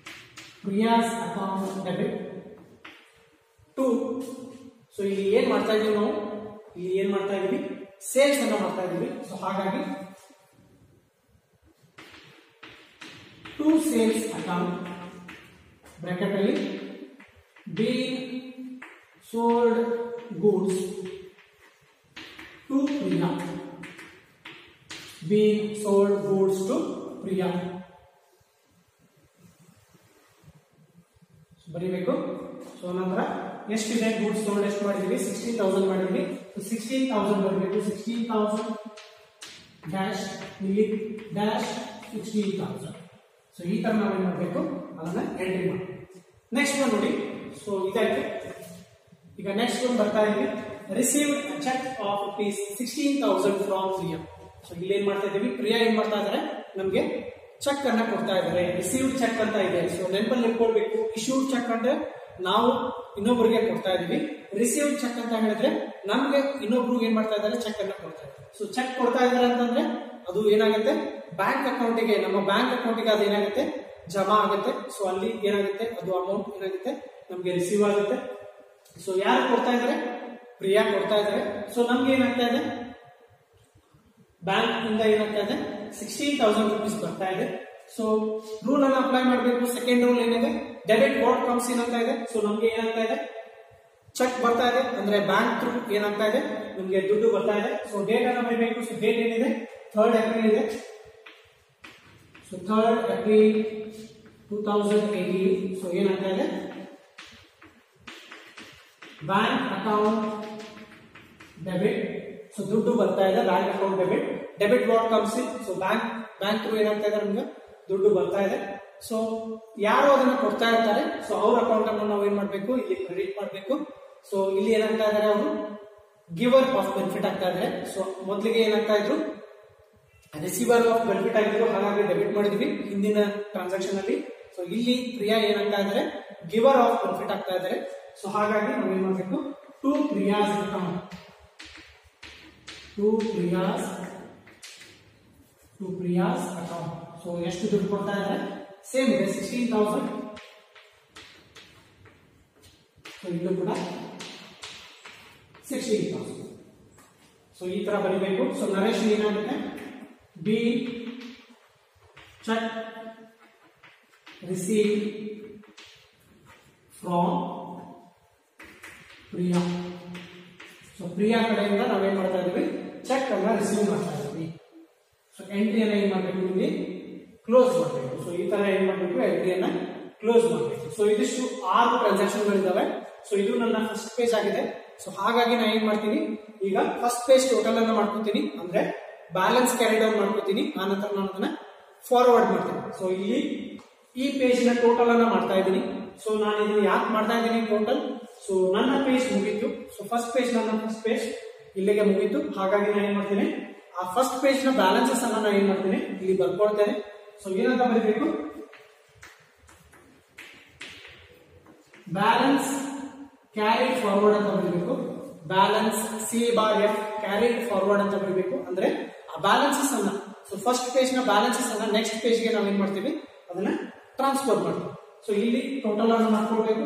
debit to. So ಇಲ್ಲಿ ಏನ್ ಮಾಡ್ತಾ ಇದೀವಿ ನಾವು? ಇಲ್ಲಿ ಏನ್ ಮಾಡ್ತಾ ಇದೀವಿ? ಸೇಲ್ಸ್ ಅನ್ನ ಮಾಡ್ತಾ ಇದೀವಿ. ಸೊ ಹಾಗಾಗಿ ಟು ಸೇಲ್ಸ್ ಅಕೌಂಟ್ ಬ್ರಾಕೆಟ್ ಅಲ್ಲಿ been sold goods to Priya. Be sold goods to Priya. ಬರೀಬೇಕು. ಸೊ ನಂತರ ಎಷ್ಟಿದೆ ಗೂಡ್ಸ್ ತಗೊಂಡು ಎಷ್ಟು ಮಾಡಿದ್ವಿ 16,000 ಮಾಡಿದ್ವಿ. 16,000 ಬರಬೇಕು. 16,000 ಡ್ಯಾಶ್ ಇಲ್ಲಿ ಡ್ಯಾಶ್ 16,000. ಸೊ ಈ ತರ ನಾವು ಏನ್ ಮಾಡಬೇಕು ಅದನ್ನ ಎಂಟ್ರಿ ಮಾಡಿ. ನೆಕ್ಸ್ಟ್ ಒನ್ ನೋಡಿ. ಸೊ ಇದಾಯ್ತು. ಈಗ ನೆಕ್ಸ್ಟ್ ಒಂದು ಬರ್ತಾ ಇದೆ received cheque of ₹16,000 from Priya. So ಇಲ್ಲಿ ಏನ್ ಮಾಡ್ತಾ ಇದೀವಿ, ಪ್ರಿಯಾ ಏನ್ ಮಾಡ್ತಾ ಇದಾರೆ, ನಮ್ಗೆ ಚೆಕ್ ಅನ್ನ ಕೊಡ್ತಾ ಇದ್ದಾರೆ. ರಿಸೀವ್ಡ್ ಚೆಕ್ ಅಂತ ಇದೆ. ಸೊ ನೆನಪಲ್ಲಿ ಇಟ್ಕೊಳ್ಬೇಕು. ಇಶ್ಯೂಡ್ ಚೆಕ್ ಅಂದ್ರೆ ನಾವು ಇನ್ನೊಬ್ಬರಿಗೆ ಕೊಡ್ತಾ ಇದೀವಿ. ರಿಸೀವ್ಡ್ ಚೆಕ್ ಅಂತ ಹೇಳಿದ್ರೆ ನಮ್ಗೆ ಇನ್ನೊಬ್ರು ಏನ್ ಮಾಡ್ತಾ ಇದ್ದಾರೆ, ಚೆಕ್ ಅನ್ನ ಕೊಡ್ತಾ ಇದ್ದಾರೆ. ಸೊ ಚೆಕ್ ಕೊಡ್ತಾ ಇದ್ದಾರೆ ಅಂತಂದ್ರೆ ಅದು ಏನಾಗುತ್ತೆ, ಬ್ಯಾಂಕ್ ಅಕೌಂಟಿಗೆ, ನಮ್ಮ ಬ್ಯಾಂಕ್ ಅಕೌಂಟಿಗೆ ಅದು ಏನಾಗುತ್ತೆ, ಜಮಾ ಆಗುತ್ತೆ. ಸೊ ಅಲ್ಲಿ ಏನಾಗುತ್ತೆ, ಅದು ಅಮೌಂಟ್ ಏನಾಗುತ್ತೆ ನಮ್ಗೆ ರಿಸೀವ್ ಆಗುತ್ತೆ. ಸೊ ಯಾರು ಕೊಡ್ತಾ ಇದ್ದಾರೆ, ಪ್ರಿಯಾ ಕೊಡ್ತಾ ಇದ್ದಾರೆ. ಸೊ ನಮ್ಗೆ ಏನಾಗ್ತಾ ಇದೆ, ಬ್ಯಾಂಕ್ ಇಂದ ಏನಾಗ್ತಾ ಇದೆ 16,000 ರೂಪೀಸ್ ಬರ್ತಾ ಇದೆ. ಸೊ ರೂಲ್ ಅನ್ನು ಅಪ್ಲೈ ಮಾಡಬೇಕು. ಸೆಕೆಂಡ್ ರೂಲ್ ಏನಿದೆ, ಡೆಬಿಟ್ ವಾಟ್ ಕಮ್ಸ್ ಇನ್ ಅಂತ ಇದೆ. ಸೊ ನಮ್ಗೆ ಏನಾಗ್ತಾ ಇದೆ, ಚೆಕ್ ಬರ್ತಾ ಇದೆ ಅಂದ್ರೆ ಬ್ಯಾಂಕ್ ಥ್ರೂ ಏನಾಗ್ತಾ ಇದೆ, ನಮ್ಗೆ ದುಡ್ಡು ಬರ್ತಾ ಇದೆ. ಸೊ ಡೇಟ್ ಅನ್ನು ಬರೀಬೇಕು. ಸೊ ಡೇಟ್ ಏನಿದೆ 3rd April ಇದೆ. So 3rd April 2018. ಸೊ ಏನಾಗ್ತಾ ಇದೆ, ಬ್ಯಾಂಕ್ ಅಕೌಂಟ್ ಡೆಬಿಟ್. ಸೊ ದುಡ್ಡು ಬರ್ತಾ ಇದೆ, bank account debit. Debit what comes in. So bank through ಏನಾಗ್ತಾ ಇದೆ, ನಮ್ಗೆ ದುಡ್ಡು ಬರ್ತಾ ಇದೆ. ಸೊ ಯಾರು ಅದನ್ನ ಕೊಡ್ತಾ ಇರ್ತಾರೆ, ಸೊ ಅವ್ರ ಅಕೌಂಟ್ ಅನ್ನು ನಾವು ಏನ್ ಮಾಡ್ಬೇಕು, ಇಲ್ಲಿ ಕ್ರೆಡಿಟ್ ಮಾಡಬೇಕು. ಸೊ ಇಲ್ಲಿ ಏನಾಗ್ತಾ ಇದಾರೆ, ಅವರು ಗಿವರ್ ಆಫ್ ಬೆನಿಫಿಟ್ ಆಗ್ತಾ ಇದ್ದಾರೆ. ಸೊ ಮೊದಲಿಗೆ ಏನಾಗ್ತಾ ಇದ್ರು, ರಿಸೀವರ್ ಆಫ್ ಬೆನಿಫಿಟ್ ಆಗಿದ್ರು, ಹಾಗಾಗಿ ಡೆಬಿಟ್ ಮಾಡಿದ್ವಿ ಹಿಂದಿನ ಟ್ರಾನ್ಸಾಕ್ಷನ್ ಅಲ್ಲಿ. ಸೊ ಇಲ್ಲಿ ಪ್ರಿಯಾ ಏನಾಗ್ತಾ ಇದ್ದಾರೆ, ಗಿವರ್ ಆಫ್ ಬೆನಿಫಿಟ್ ಆಗ್ತಾ ಇದ್ದಾರೆ. ಸೊ ಹಾಗಾಗಿ ನಾವು ಏನ್ ಮಾಡಬೇಕು, to Priya's account, to Priya's account. So ಎಷ್ಟು ದುಡ್ಡು ಕೊಡ್ತಾ ಇದ್ದಾರೆ, ಸೇಮ್ ಇದೆ 16,000. ಸೊ ಇಲ್ಲೂ ಕೂಡ 16,000. ಸೊ ಈ ತರ ಬರೀಬೇಕು. ಸೊ ನರೇಶನ್ ಏನಾಗುತ್ತೆ, be cheque receive from Priya. So Priya ಕಡೆಯಿಂದ ನಾವೇನ್ ಮಾಡ್ತಾ ಇದೀವಿ, ಚೆಕ್ ಅನ್ನ ರಿಸೀವ್ ಮಾಡ್ತಾ ಇದೀವಿ. ಸೊ ಎಂಟ್ರಿಯನ್ನ ಏನ್ ಮಾಡಬೇಕು, ಇಲ್ಲಿ ಕ್ಲೋಸ್ ಮಾಡಬೇಕು. ಸೊ ಈ ತರ ಏನ್ ಮಾಡಬೇಕು, ಎಂಟ್ರಿಯನ್ನ ಕ್ಲೋಸ್ ಮಾಡಬೇಕು. ಸೊ ಇದಿಷ್ಟು 6 ಟ್ರಾನ್ಸಾಕ್ಷನ್ ಗಳಿದಾವೆ. ಸೊ ಇದು ನನ್ನ ಫಸ್ಟ್ ಪೇಜ್ ಆಗಿದೆ. ಸೊ ಹಾಗಾಗಿ ನಾನು ಏನ್ ಮಾಡ್ತೀನಿ, ಈಗ ಫಸ್ಟ್ ಪೇಜ್ ಟೋಟಲ್ ಅನ್ನ ಮಾಡ್ಕೊತೀನಿ, ಅಂದ್ರೆ ಬ್ಯಾಲೆನ್ಸ್ ಕ್ಯಾರಿಡ್ ಓವರ್ ಮಾಡ್ಕೊತೀನಿ. ಆನಂತರ ನಾನು ಅದನ್ನ ಫಾರ್ವರ್ಡ್ ಮಾಡ್ತೀನಿ. ಸೊ ಇಲ್ಲಿ ಈ ಪೇಜ್ ನ ಟೋಟಲ್ ಅನ್ನ ಮಾಡ್ತಾ ಇದ್ದೀನಿ. ಸೊ ನಾನು ಇದು ಯಾಕೆ ಮಾಡ್ತಾ ಇದ್ದೀನಿ ಟೋಟಲ್, ಸೊ ನನ್ನ ಪೇಜ್ ಮುಗೀತು. ಸೊ ಫಸ್ಟ್ ಪೇಜ್ ಇಲ್ಲಿಗೆ ಮುಗೀತು. ಹಾಗಾಗಿ ನಾನು ಏನ್ ಮಾಡ್ತೀನಿ, ಆ ಫಸ್ಟ್ ಪೇಜ್ ನ ಬ್ಯಾಲೆನ್ಸಸ್ ಅನ್ನ ನಾನು ಏನ್ ಮಾಡ್ತೀನಿ, ಇಲ್ಲಿ ಬರ್ಕೊಳ್ತೇನೆ. ಸೊ ಏನಂತ ಬರೀಬೇಕು, ಬ್ಯಾಲೆನ್ಸ್ ಕ್ಯಾರಿಡ್ ಫಾರ್ವರ್ಡ್ ಅಂತ ಬರೀಬೇಕು. ಬ್ಯಾಲೆನ್ಸ್ C/F ಕ್ಯಾರಿಡ್ ಫಾರ್ವರ್ಡ್ ಅಂತ ಬರೀಬೇಕು. ಅಂದ್ರೆ ಆ ಬ್ಯಾಲೆನ್ಸಸ್ ಅನ್ನ, ಸೊ ಫಸ್ಟ್ ಪೇಜ್ ನ ಬ್ಯಾಲೆನ್ಸಸ್ ಅನ್ನ ನೆಕ್ಸ್ಟ್ ಪೇಜ್ ಗೆ ನಾವೇನ್ ಮಾಡ್ತೀವಿ, ಅದನ್ನ ಟ್ರಾನ್ಸ್ಫರ್ ಮಾಡ್ತೀವಿ. ಸೊ ಇಲ್ಲಿ ಟೋಟಲ್ ಅನ್ನು ಮಾಡ್ಕೊಳ್ಬೇಕು.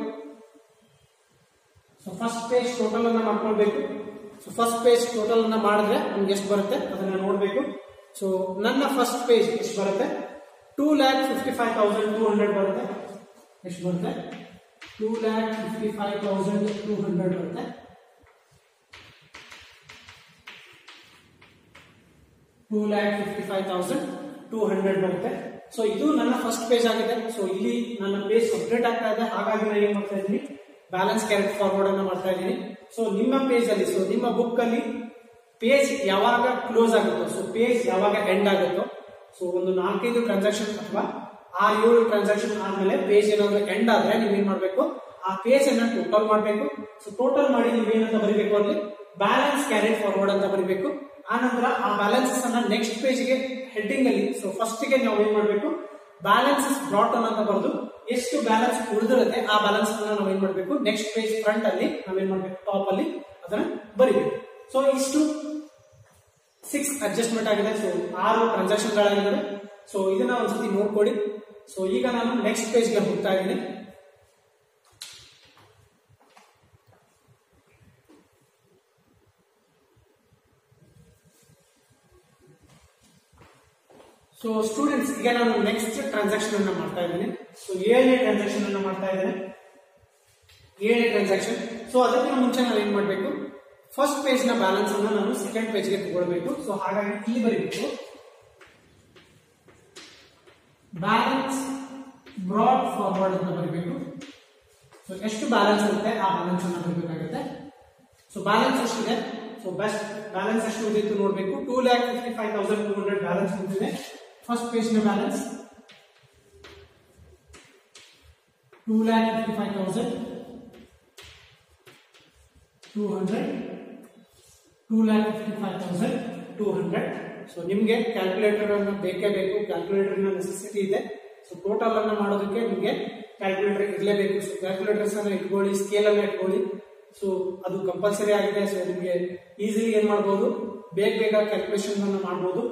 ಸೊ ಫಸ್ಟ್ ಪೇಜ್ ಟೋಟಲ್ ಅನ್ನ ಮಾಡ್ಕೊಳ್ಬೇಕು. ಸೊ ಫಸ್ಟ್ ಪೇಜ್ ಟೋಟಲ್ ಅನ್ನ ಮಾಡಿದ್ರೆ ನಮ್ಗೆ ಎಷ್ಟು ಬರುತ್ತೆ ಅದನ್ನ ನೋಡ್ಬೇಕು. ಸೊ ನನ್ನ ಫಸ್ಟ್ ಪೇಜ್ ಎಷ್ಟು ಬರುತ್ತೆ, 2,55,200 ಬರುತ್ತೆ. ಎಷ್ಟು ಬರುತ್ತೆ, 2,55,200 ಬರುತ್ತೆ. $2,55,200 ಬರುತ್ತೆ. ಸೊ ಇದು ನನ್ನ ಫಸ್ಟ್ ಪೇಜ್ ಆಗಿದೆ. ಸೊ ಇಲ್ಲಿ ನನ್ನ ಪೇಜ್ ಕಂಪ್ಲೀಟ್ ಆಗ್ತಾ ಇದೆ. ಹಾಗಾಗಿ ನಾನು ಏನ್ ಮಾಡ್ತಾ ಇದ್ದೀನಿ, ಬ್ಯಾಲೆನ್ಸ್ ಕ್ಯಾರಿಡ್ ಫಾರ್ವರ್ಡ್ ಅನ್ನ ಮಾಡ್ತಾ ಇದ್ದೀನಿ. ಸೊ ನಿಮ್ಮ ಪೇಜ್ ಅಲ್ಲಿ, ಸೊ ನಿಮ್ಮ ಬುಕ್ ಅಲ್ಲಿ ಪೇಜ್ ಯಾವಾಗ ಕ್ಲೋಸ್ ಆಗುತ್ತೋ, ಸೊ ಪೇಜ್ ಯಾವಾಗ ಎಂಡ್ ಆಗುತ್ತೋ, ಸೊ ಒಂದು 4-5 ಟ್ರಾನ್ಸಾಕ್ಷನ್ ಅಥವಾ 6-7 ಟ್ರಾನ್ಸಾಕ್ಷನ್ ಆದ್ಮೇಲೆ ಪೇಜ್ ಏನಾದ್ರು ಎಂಡ್ ಆದ್ರೆ ನೀವೇನ್ ಮಾಡ್ಬೇಕು, ಆ ಪೇಜ್ ಅನ್ನ ಟೋಟಲ್ ಮಾಡಬೇಕು. ಸೊ ಟೋಟಲ್ ಮಾಡಿ ನೀವೇನಂತ ಬರೀಬೇಕು, ಅಲ್ಲಿ ಬ್ಯಾಲೆನ್ಸ್ ಕ್ಯಾರಿಡ್ ಫಾರ್ವರ್ಡ್ ಅಂತ ಬರೀಬೇಕು. ಆ ನಂತರ ಆ ಬ್ಯಾಲೆನ್ಸಸ್ ಅನ್ನ ನೆಕ್ಸ್ಟ್ ಪೇಜ್ ಗೆ ಹೆಡ್ಡಿಂಗ್ ಅಲ್ಲಿ, ಸೊ ಫಸ್ಟ್ ಗೆ ನಾವು ಏನ್ ಮಾಡ್ಬೇಕು, ಬ್ಯಾಲೆನ್ಸಸ್ ಬ್ರಾಟ್ ಅನ್ ಅಂತ ಬರೆದು ಎಷ್ಟು ಬ್ಯಾಲೆನ್ಸ್ ಉಳಿದಿರುತ್ತೆ ಆ ಬ್ಯಾಲೆನ್ಸ್ ಅನ್ನ ನಾವೇನ್ ಮಾಡ್ಬೇಕು, ನೆಕ್ಸ್ಟ್ ಪೇಜ್ ಫ್ರಂಟ್ ಅಲ್ಲಿ ನಾವೇನ್ ಮಾಡ್ಬೇಕು, ಟಾಪ್ ಅಲ್ಲಿ ಅದನ್ನ ಬರೀಬೇಕು. ಸೊ ಇಷ್ಟು 6 ಅಡ್ಜಸ್ಟ್ಮೆಂಟ್ ಆಗಿದೆ. So 6 transaction ಗಳಾಗಿದ್ದಾವೆ. ಸೊ ಇದನ್ನ ಒಂದ್ಸತಿ ನೋಡ್ಕೊಡಿ. ಸೊ ಈಗ ನಾನು ನೆಕ್ಸ್ಟ್ ಪೇಜ್ ಗೆ ಹೋಗ್ತಾ ಇದ್ದೀನಿ. ಸೊ ಸ್ಟೂಡೆಂಟ್ಸ್, ಈಗ ನಾನು ನೆಕ್ಸ್ಟ್ ಟ್ರಾನ್ಸಾಕ್ಷನ್ ಅನ್ನ ಮಾಡ್ತಾ ಇದ್ದೀನಿ. ಸೊ 7ನೇ ಟ್ರಾನ್ಸಾಕ್ಷನ್ ಅನ್ನ ಮಾಡ್ತಾ ಇದ್ದೇನೆ. 7ನೇ ಟ್ರಾನ್ಸಾಕ್ಷನ್. ಸೊ ಅದಕ್ಕಿಂತ ಮುಂಚೆ ನಾವು ಏನ್ ಮಾಡ್ಬೇಕು, ಫಸ್ಟ್ ಪೇಜ್ ನ ಬ್ಯಾಲೆನ್ಸ್ ಅನ್ನ ನಾನು ಸೆಕೆಂಡ್ ಪೇಜ್ ಗೆ ತಗೊಳ್ಬೇಕು. ಸೊ ಹಾಗಾಗಿ ಇಲ್ಲಿ ಬರೀಬೇಕು ಬ್ಯಾಲೆನ್ಸ್ ಬ್ರಾಡ್ ಫಾರ್ವರ್ಡ್ ಅಂತ ಬರಬೇಕು. ಸೊ ಎಷ್ಟು ಬ್ಯಾಲೆನ್ಸ್ ಇರುತ್ತೆ ಆ ಬ್ಯಾಲೆನ್ಸ್ ಅನ್ನು ಬರಬೇಕಾಗುತ್ತೆ. ಸೊ ಬ್ಯಾಲೆನ್ಸ್ ಎಷ್ಟಿದೆ, ಸೊ ಬೆಸ್ಟ್ ಬ್ಯಾಲೆನ್ಸ್ ಎಷ್ಟು ಉಳಿದಿತ್ತು ನೋಡಬೇಕು. 2,55,200 ಬ್ಯಾಲೆನ್ಸ್ ಉಳಿದಿದೆ. ಫಸ್ಟ್ ಪೇಜ್ ನ ಬ್ಯಾಲೆನ್ಸ್ 2,55,200 2,55,200. ಸೊ ನಿಮಗೆ ಕ್ಯಾಲ್ಕುಲೇಟರ್ ಅನ್ನು ಬೇಕೇ ಬೇಕು, ಕ್ಯಾಲ್ಕುಲೇಟರ್ ನೆಸೆಸಿಟಿ ಇದೆ. ಸೊ ಟೋಟಲ್ ಅನ್ನ ಮಾಡೋದಕ್ಕೆ ನಿಮಗೆ ಕ್ಯಾಲ್ಕುಲೇಟರ್ ಇರಲೇಬೇಕು. ಸೊ ಕ್ಯಾಲ್ಕುಲೇಟರ್ಸ್ ಅನ್ನ ಇಟ್ಕೊಳ್ಳಿ, ಸ್ಕೇಲ್ ಅನ್ನ ಇಟ್ಕೊಳ್ಳಿ. ಸೊ ಅದು ಕಂಪಲ್ಸರಿ ಆಗಿದೆ. ಸೊ ನಿಮಗೆ ಈಸಿಲಿ ಏನ್ ಮಾಡಬಹುದು, ಬೇಗ ಕ್ಯಾಲ್ಕುಲೇಷನ್ ಅನ್ನ ಮಾಡಬಹುದು.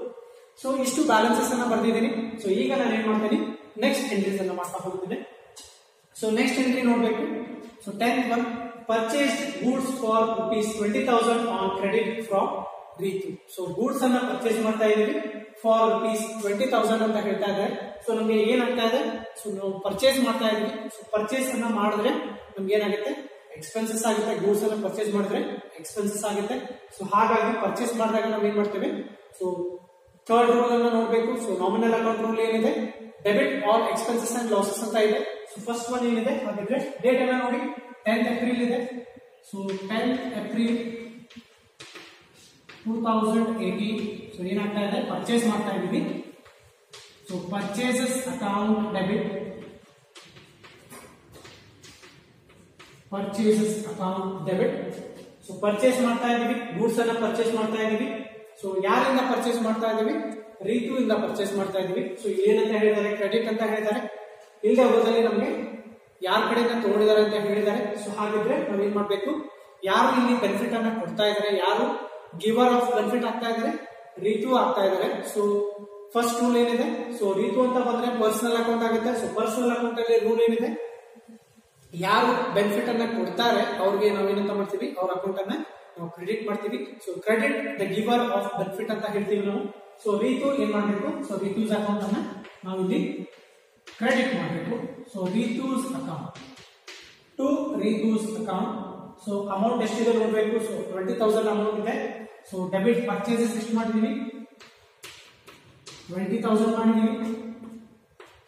ಸೊ ಇಷ್ಟು ಬ್ಯಾಲೆನ್ಸಸ್ ಅನ್ನ ಬರ್ದಿದ್ದೀನಿ. ಸೊ ಈಗ ನಾನು ಏನ್ ಮಾಡ್ತೀನಿ, ನೆಕ್ಸ್ಟ್ ಎಂಟ್ರೀಸ್ ಅನ್ನ ಮಾಡ್ತಾ ಹೋಗ್ತೀನಿ. ಸೊ ನೆಕ್ಸ್ಟ್ ಎಂಟ್ರಿ ನೋಡಬೇಕು. So 10th one, purchased goods for ₹20,000 on credit from Ritu. So goods ಅನ್ನ ಪರ್ಚೇಸ್ ಮಾಡ್ತಾ ಇದೀವಿ ಫಾರ್ ₹20,000 ಅಂತ ಹೇಳ್ತಾ ಇದ್ದಾರೆ. ಸೊ ನಮ್ಗೆ ಏನಾಗ್ತಾ ಇದೆ, ಸೊ ನಾವು ಪರ್ಚೇಸ್ ಮಾಡ್ತಾ ಇದೀವಿ. ಸೊ ಪರ್ಚೇಸ್ ಅನ್ನ ಮಾಡಿದ್ರೆ ನಮ್ಗೆ ಏನಾಗುತ್ತೆ, ಎಕ್ಸ್ಪೆನ್ಸಸ್ ಆಗುತ್ತೆ. ಗೂಡ್ಸ್ ಅನ್ನ ಪರ್ಚೇಸ್ ಮಾಡಿದ್ರೆ ಎಕ್ಸ್ಪೆನ್ಸಸ್ ಆಗುತ್ತೆ. ಸೊ ಹಾಗಾಗಿ ಪರ್ಚೇಸ್ ಮಾಡಿದಾಗ ನಾವು ಏನ್ ಮಾಡ್ತೇವೆ, ಸೊ ಥರ್ಡ್ ರೂಲ್ ಅನ್ನ ನೋಡಬೇಕು. ಸೊ ನಾಮಿನಲ್ ಅಕೌಂಟ್ ರೂಲ್ ಏನಿದೆ, debit all expenses and losses ಅಂತ ಇದೆ. ಸೊ ಫಸ್ಟ್ ಒನ್ ಏನಿದೆ, ಹಾಗಿದ್ರೆ ಡೇಟ್ ಅನ್ನ ನೋಡಿ, 10th April ಇದೆ. So 10th April 2018. ಸೊ ಏನಾಗ್ತಾ ಇದೆ, ಪರ್ಚೇಸ್ ಮಾಡ್ತಾ ಇದೀವಿ. So purchases account debit, purchases account debit. So purchase ಮಾಡ್ತಾ ಇದೀವಿ, ಗೂಡ್ಸ್ ಅನ್ನ ಪರ್ಚೇಸ್ ಮಾಡ್ತಾ ಇದೀವಿ. ಸೊ ಯಾರಿಂದ ಪರ್ಚೇಸ್ ಮಾಡ್ತಾ ಇದೀವಿ, ರೀತು ಇಂದ ಪರ್ಚೇಸ್ ಮಾಡ್ತಾ ಇದೀವಿ. ಸೊ ಏನಂತ ಹೇಳಿದ್ದಾರೆ, ಕ್ರೆಡಿಟ್ ಅಂತ ಹೇಳಿದ್ದಾರೆ. ಇಲ್ಲದೆ ಹೋದಲ್ಲಿ ನಮಗೆ ಯಾರ ಕಡೆಯಿಂದ ತಗೊಂಡಿದ್ದಾರೆ ಅಂತ ಹೇಳಿದ್ದಾರೆ. ಸೊ ಹಾಗಿದ್ರೆ ನಾವೇನ್ ಮಾಡ್ಬೇಕು, ಯಾರು ಇಲ್ಲಿ ಬೆನಿಫಿಟ್ ಅನ್ನ ಕೊಡ್ತಾ ಇದ್ದಾರೆ, ಯಾರು ಗಿವರ್ ಆಫ್ ಬೆನಿಫಿಟ್ ಆಗ್ತಾ ಇದ್ದಾರೆ, ರೀತು ಆಗ್ತಾ ಇದ್ದಾರೆ. ಸೊ ಫಸ್ಟ್ ರೂಲ್ ಏನಿದೆ, ಸೊ ರೀತು ಅಂತ ಬಂದ್ರೆ ಪರ್ಸನಲ್ ಅಕೌಂಟ್ ಆಗುತ್ತೆ. ಸೊ ಪರ್ಸನಲ್ ಅಕೌಂಟ್ ಅಲ್ಲಿ ರೂಲ್ ಏನಿದೆ, ಯಾರು ಬೆನಿಫಿಟ್ ಅನ್ನ ಕೊಡ್ತಾರೆ ಅವ್ರಿಗೆ ನಾವೇನಂತ ಮಾಡ್ತೀವಿ, ಅವ್ರ ಅಕೌಂಟ್ ಅನ್ನ ನಾವು ಕ್ರೆಡಿಟ್ ಮಾಡ್ತೀವಿ. So credit the ಗಿವರ್ of benefit ಅಂತ ಹೇಳ್ತೀವಿ ನಾವು. ಸೊ ರೀತು ಏನ್ ಮಾಡ್ಬೇಕು, ಸೊ ರೀತೂಸ್ ಅಕೌಂಟ್ ಅನ್ನ ನಾವು ಇಲ್ಲಿ ಕ್ರೆಡಿಟ್ ಮಾಡಬೇಕು. So Ritu's account to Ritu's account. So amount ಎಷ್ಟಿದೆ ನೋಡ್ಬೇಕು. ಸೊ 20,000 ಅಮೌಂಟ್ ಇದೆ. ಸೊ ಡೆಬಿಟ್ ಪರ್ಚೇಸಸ್ ಎಷ್ಟು ಮಾಡಿದೀವಿ, 20,000 ಮಾಡಿದೀವಿ.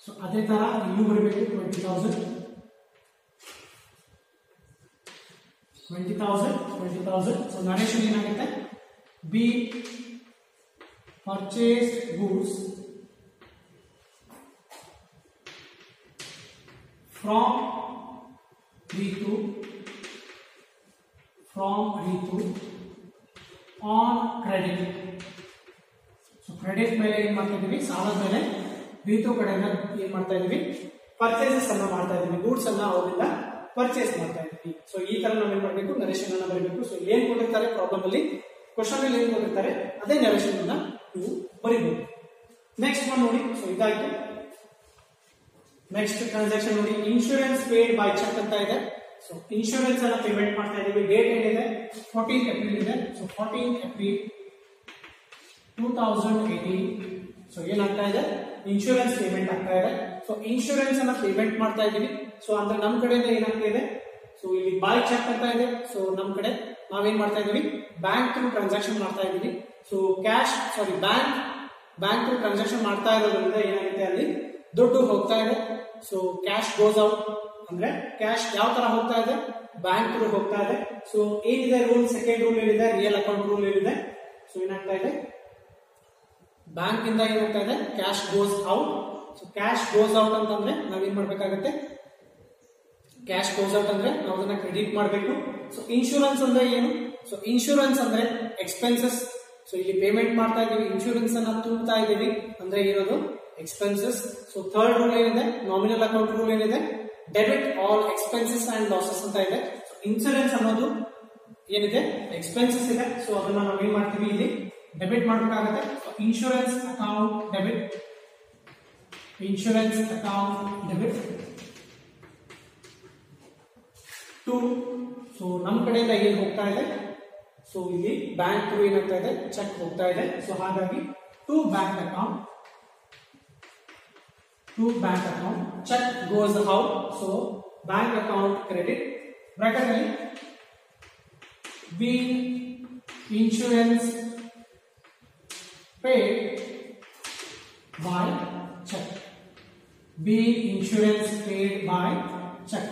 ಸೊ ಅದೇ ತರ ಇಲ್ಲೂ ಬರಬೇಕು 20,000. ಸೊ ನರೇಶನ್ ಏನಾಗುತ್ತೆ, be purchase goods from Ritu on credit. So credit ಮೇಲೆ ಏನ್ ಮಾಡ್ತಾ ಇದೀವಿ, ಸಾಲದ ಮೇಲೆ ರೀತು ಕಡೆಯಿಂದ ಏನ್ ಮಾಡ್ತಾ ಇದೀವಿ, ಪರ್ಚೇಸಸ್ ಅನ್ನ ಮಾಡ್ತಾ ಇದೀವಿ, ಗೂಡ್ಸ್ ಅನ್ನ ಅವರಿಂದ ಪರ್ಚೇಸ್ ಮಾಡ್ತಾ ಇದೀವಿ. ಸೊ ಈ ತರ ನಾವು ಏನ್ ಮಾಡಬೇಕು, ನರೇಶನ್ ಅನ್ನ ಬರೀಬೇಕು. ಸೊ ಏನ್ ಕೊಟ್ಟಿರ್ತಾರೆ ಪ್ರಾಬ್ಲಮ್ ಅಲ್ಲಿ, ಕ್ವಶನ್ ಅಲ್ಲಿ ಏನ್ ಕೊಟ್ಟಿರ್ತಾರೆ ಅದೇ ನರೇಶನ್ ಅನ್ನ ನೀವು ಬರೀಬಹುದು. ನೆಕ್ಸ್ಟ್ ಒನ್ ನೋಡಿ. ಸೊ ಇದಾಯ್ತು. ನೆಕ್ಸ್ಟ್ ಟ್ರಾನ್ಸಾಕ್ಷನ್ ನೋಡಿ, ಇನ್ಶೂರೆನ್ಸ್ ಪೇಡ್ ಬೈ ಚೆಕ್ ಅಂತ ಇದೆ. ಸೊ ಇನ್ಶೂರೆನ್ಸ್ ಅನ್ನ ಪೇಮೆಂಟ್ ಮಾಡ್ತಾ ಇದೀವಿ. ಡೇಟ್ ಏನಿದೆ, 14th April ಇದೆ. So 14th April 2018. ಸೊ ಏನಾಗ್ತಾ ಇದೆ, ಇನ್ಶೂರೆನ್ಸ್ ಪೇಮೆಂಟ್ ಆಗ್ತಾ ಇದೆ. ಸೊ ಇನ್ಶೂರೆನ್ಸ್ ಅನ್ನ ಪೇಮೆಂಟ್ ಮಾಡ್ತಾ ಇದೀವಿ. ಸೊ ಅಂದ್ರೆ ನಮ್ ಕಡೆಯಿಂದ ಏನಾಗ್ತಾ ಇದೆ, ಸೊ ಇಲ್ಲಿ ಬೈ ಚೆಕ್ ಅಂತ ಇದೆ. ಸೊ ನಮ್ ಕಡೆ ನಾವೇನ್ ಮಾಡ್ತಾ ಇದೀವಿ, ಬ್ಯಾಂಕ್ ಥ್ರೂ ಟ್ರಾನ್ಸಾಕ್ಷನ್ ಮಾಡ್ತಾ ಇದೀವಿ. ಸೊ ಬ್ಯಾಂಕ್ ಥ್ರೂ ಟ್ರಾನ್ಸಾಕ್ಷನ್ ಮಾಡ್ತಾ ಇರೋದ್ರಿಂದ ಏನಾಗುತ್ತೆ, ಅಲ್ಲಿ ದುಡ್ಡು ಹೋಗ್ತಾ ಇದೆ. ಸೊ ಕ್ಯಾಶ್ ಗೋಸ್ ಔಟ್ ಅಂದ್ರೆ ಕ್ಯಾಶ್ ಯಾವ ತರ ಹೋಗ್ತಾ ಇದೆ, ಬ್ಯಾಂಕ್ ಥ್ರೂ ಹೋಗ್ತಾ ಇದೆ. ಸೊ ಏನಿದೆ ರೂಲ್, ಸೆಕೆಂಡ್ ರೂಲ್ ಏನಿದೆ, ರಿಯಲ್ ಅಕೌಂಟ್ ರೂಲ್ ಏನಿದೆ. ಸೊ ಏನಾಗ್ತಾ ಇದೆ, ಬ್ಯಾಂಕ್ ಇಂದ ಏನಾಗ್ತಾ ಇದೆ, cash goes out. So cash goes out ಅಂತಂದ್ರೆ ನಾವೇನ್ ಮಾಡ್ಬೇಕಾಗುತ್ತೆ, ಕ್ಯಾಶ್ ಗೋಸ್ ಔಟ್ ಅಂದ್ರೆ ನಾವು ಅದನ್ನ ಕ್ರೆಡಿಟ್ ಮಾಡಬೇಕು. ಸೊ ಇನ್ಶೂರೆನ್ಸ್ ಅಂದ್ರೆ ಏನು, ಸೊ ಇನ್ಶೂರೆನ್ಸ್ ಅಂದ್ರೆ ಎಕ್ಸ್ಪೆನ್ಸಸ್. ಸೊ ಇಲ್ಲಿ ಪೇಮೆಂಟ್ ಮಾಡ್ತಾ ಇದೀವಿ, ಇನ್ಶೂರೆನ್ಸ್ ಅನ್ನ ತುಂಬತಾ ಇದೀವಿ ಅಂದ್ರೆ ಏನದು, ಎಕ್ಸ್ಪೆನ್ಸಸ್. ಸೊ ಥರ್ಡ್ ರೂಲ್ ಏನಿದೆ, ನಾಮಿನಲ್ ಅಕೌಂಟ್ ರೂಲ್ ಏನಿದೆ, debit all expenses and losses ಅಂತ ಇದೆ. ಸೊ ಇನ್ಶೂರೆನ್ಸ್ ಅನ್ನೋದು ಏನಿದೆ, ಎಕ್ಸ್ಪೆನ್ಸಸ್ ಇದೆ. ಸೊ ಅದನ್ನ ನಾವು ಏನ್ ಮಾಡ್ತೀವಿ, ಇಲ್ಲಿ ಡೆಬಿಟ್ ಮಾಡಬೇಕಾಗುತ್ತೆ. So insurance account debit, insurance account debit to. So ನಮ್ಮ ಕಡೆಯಿಂದ ಏನ್ ಹೋಗ್ತಾ ಇದೆ, ಸೊ ಇಲ್ಲಿ ಬ್ಯಾಂಕ್ ಥ್ರೂ ಏನಾಗ್ತಾ ಇದೆ, ಚೆಕ್ ಹೋಗ್ತಾ ಇದೆ. ಸೊ ಹಾಗಾಗಿ to bank account, cheque goes out. So bank account credit bracket ಅಲ್ಲಿ be insurance paid by cheque. Be insurance paid by cheque.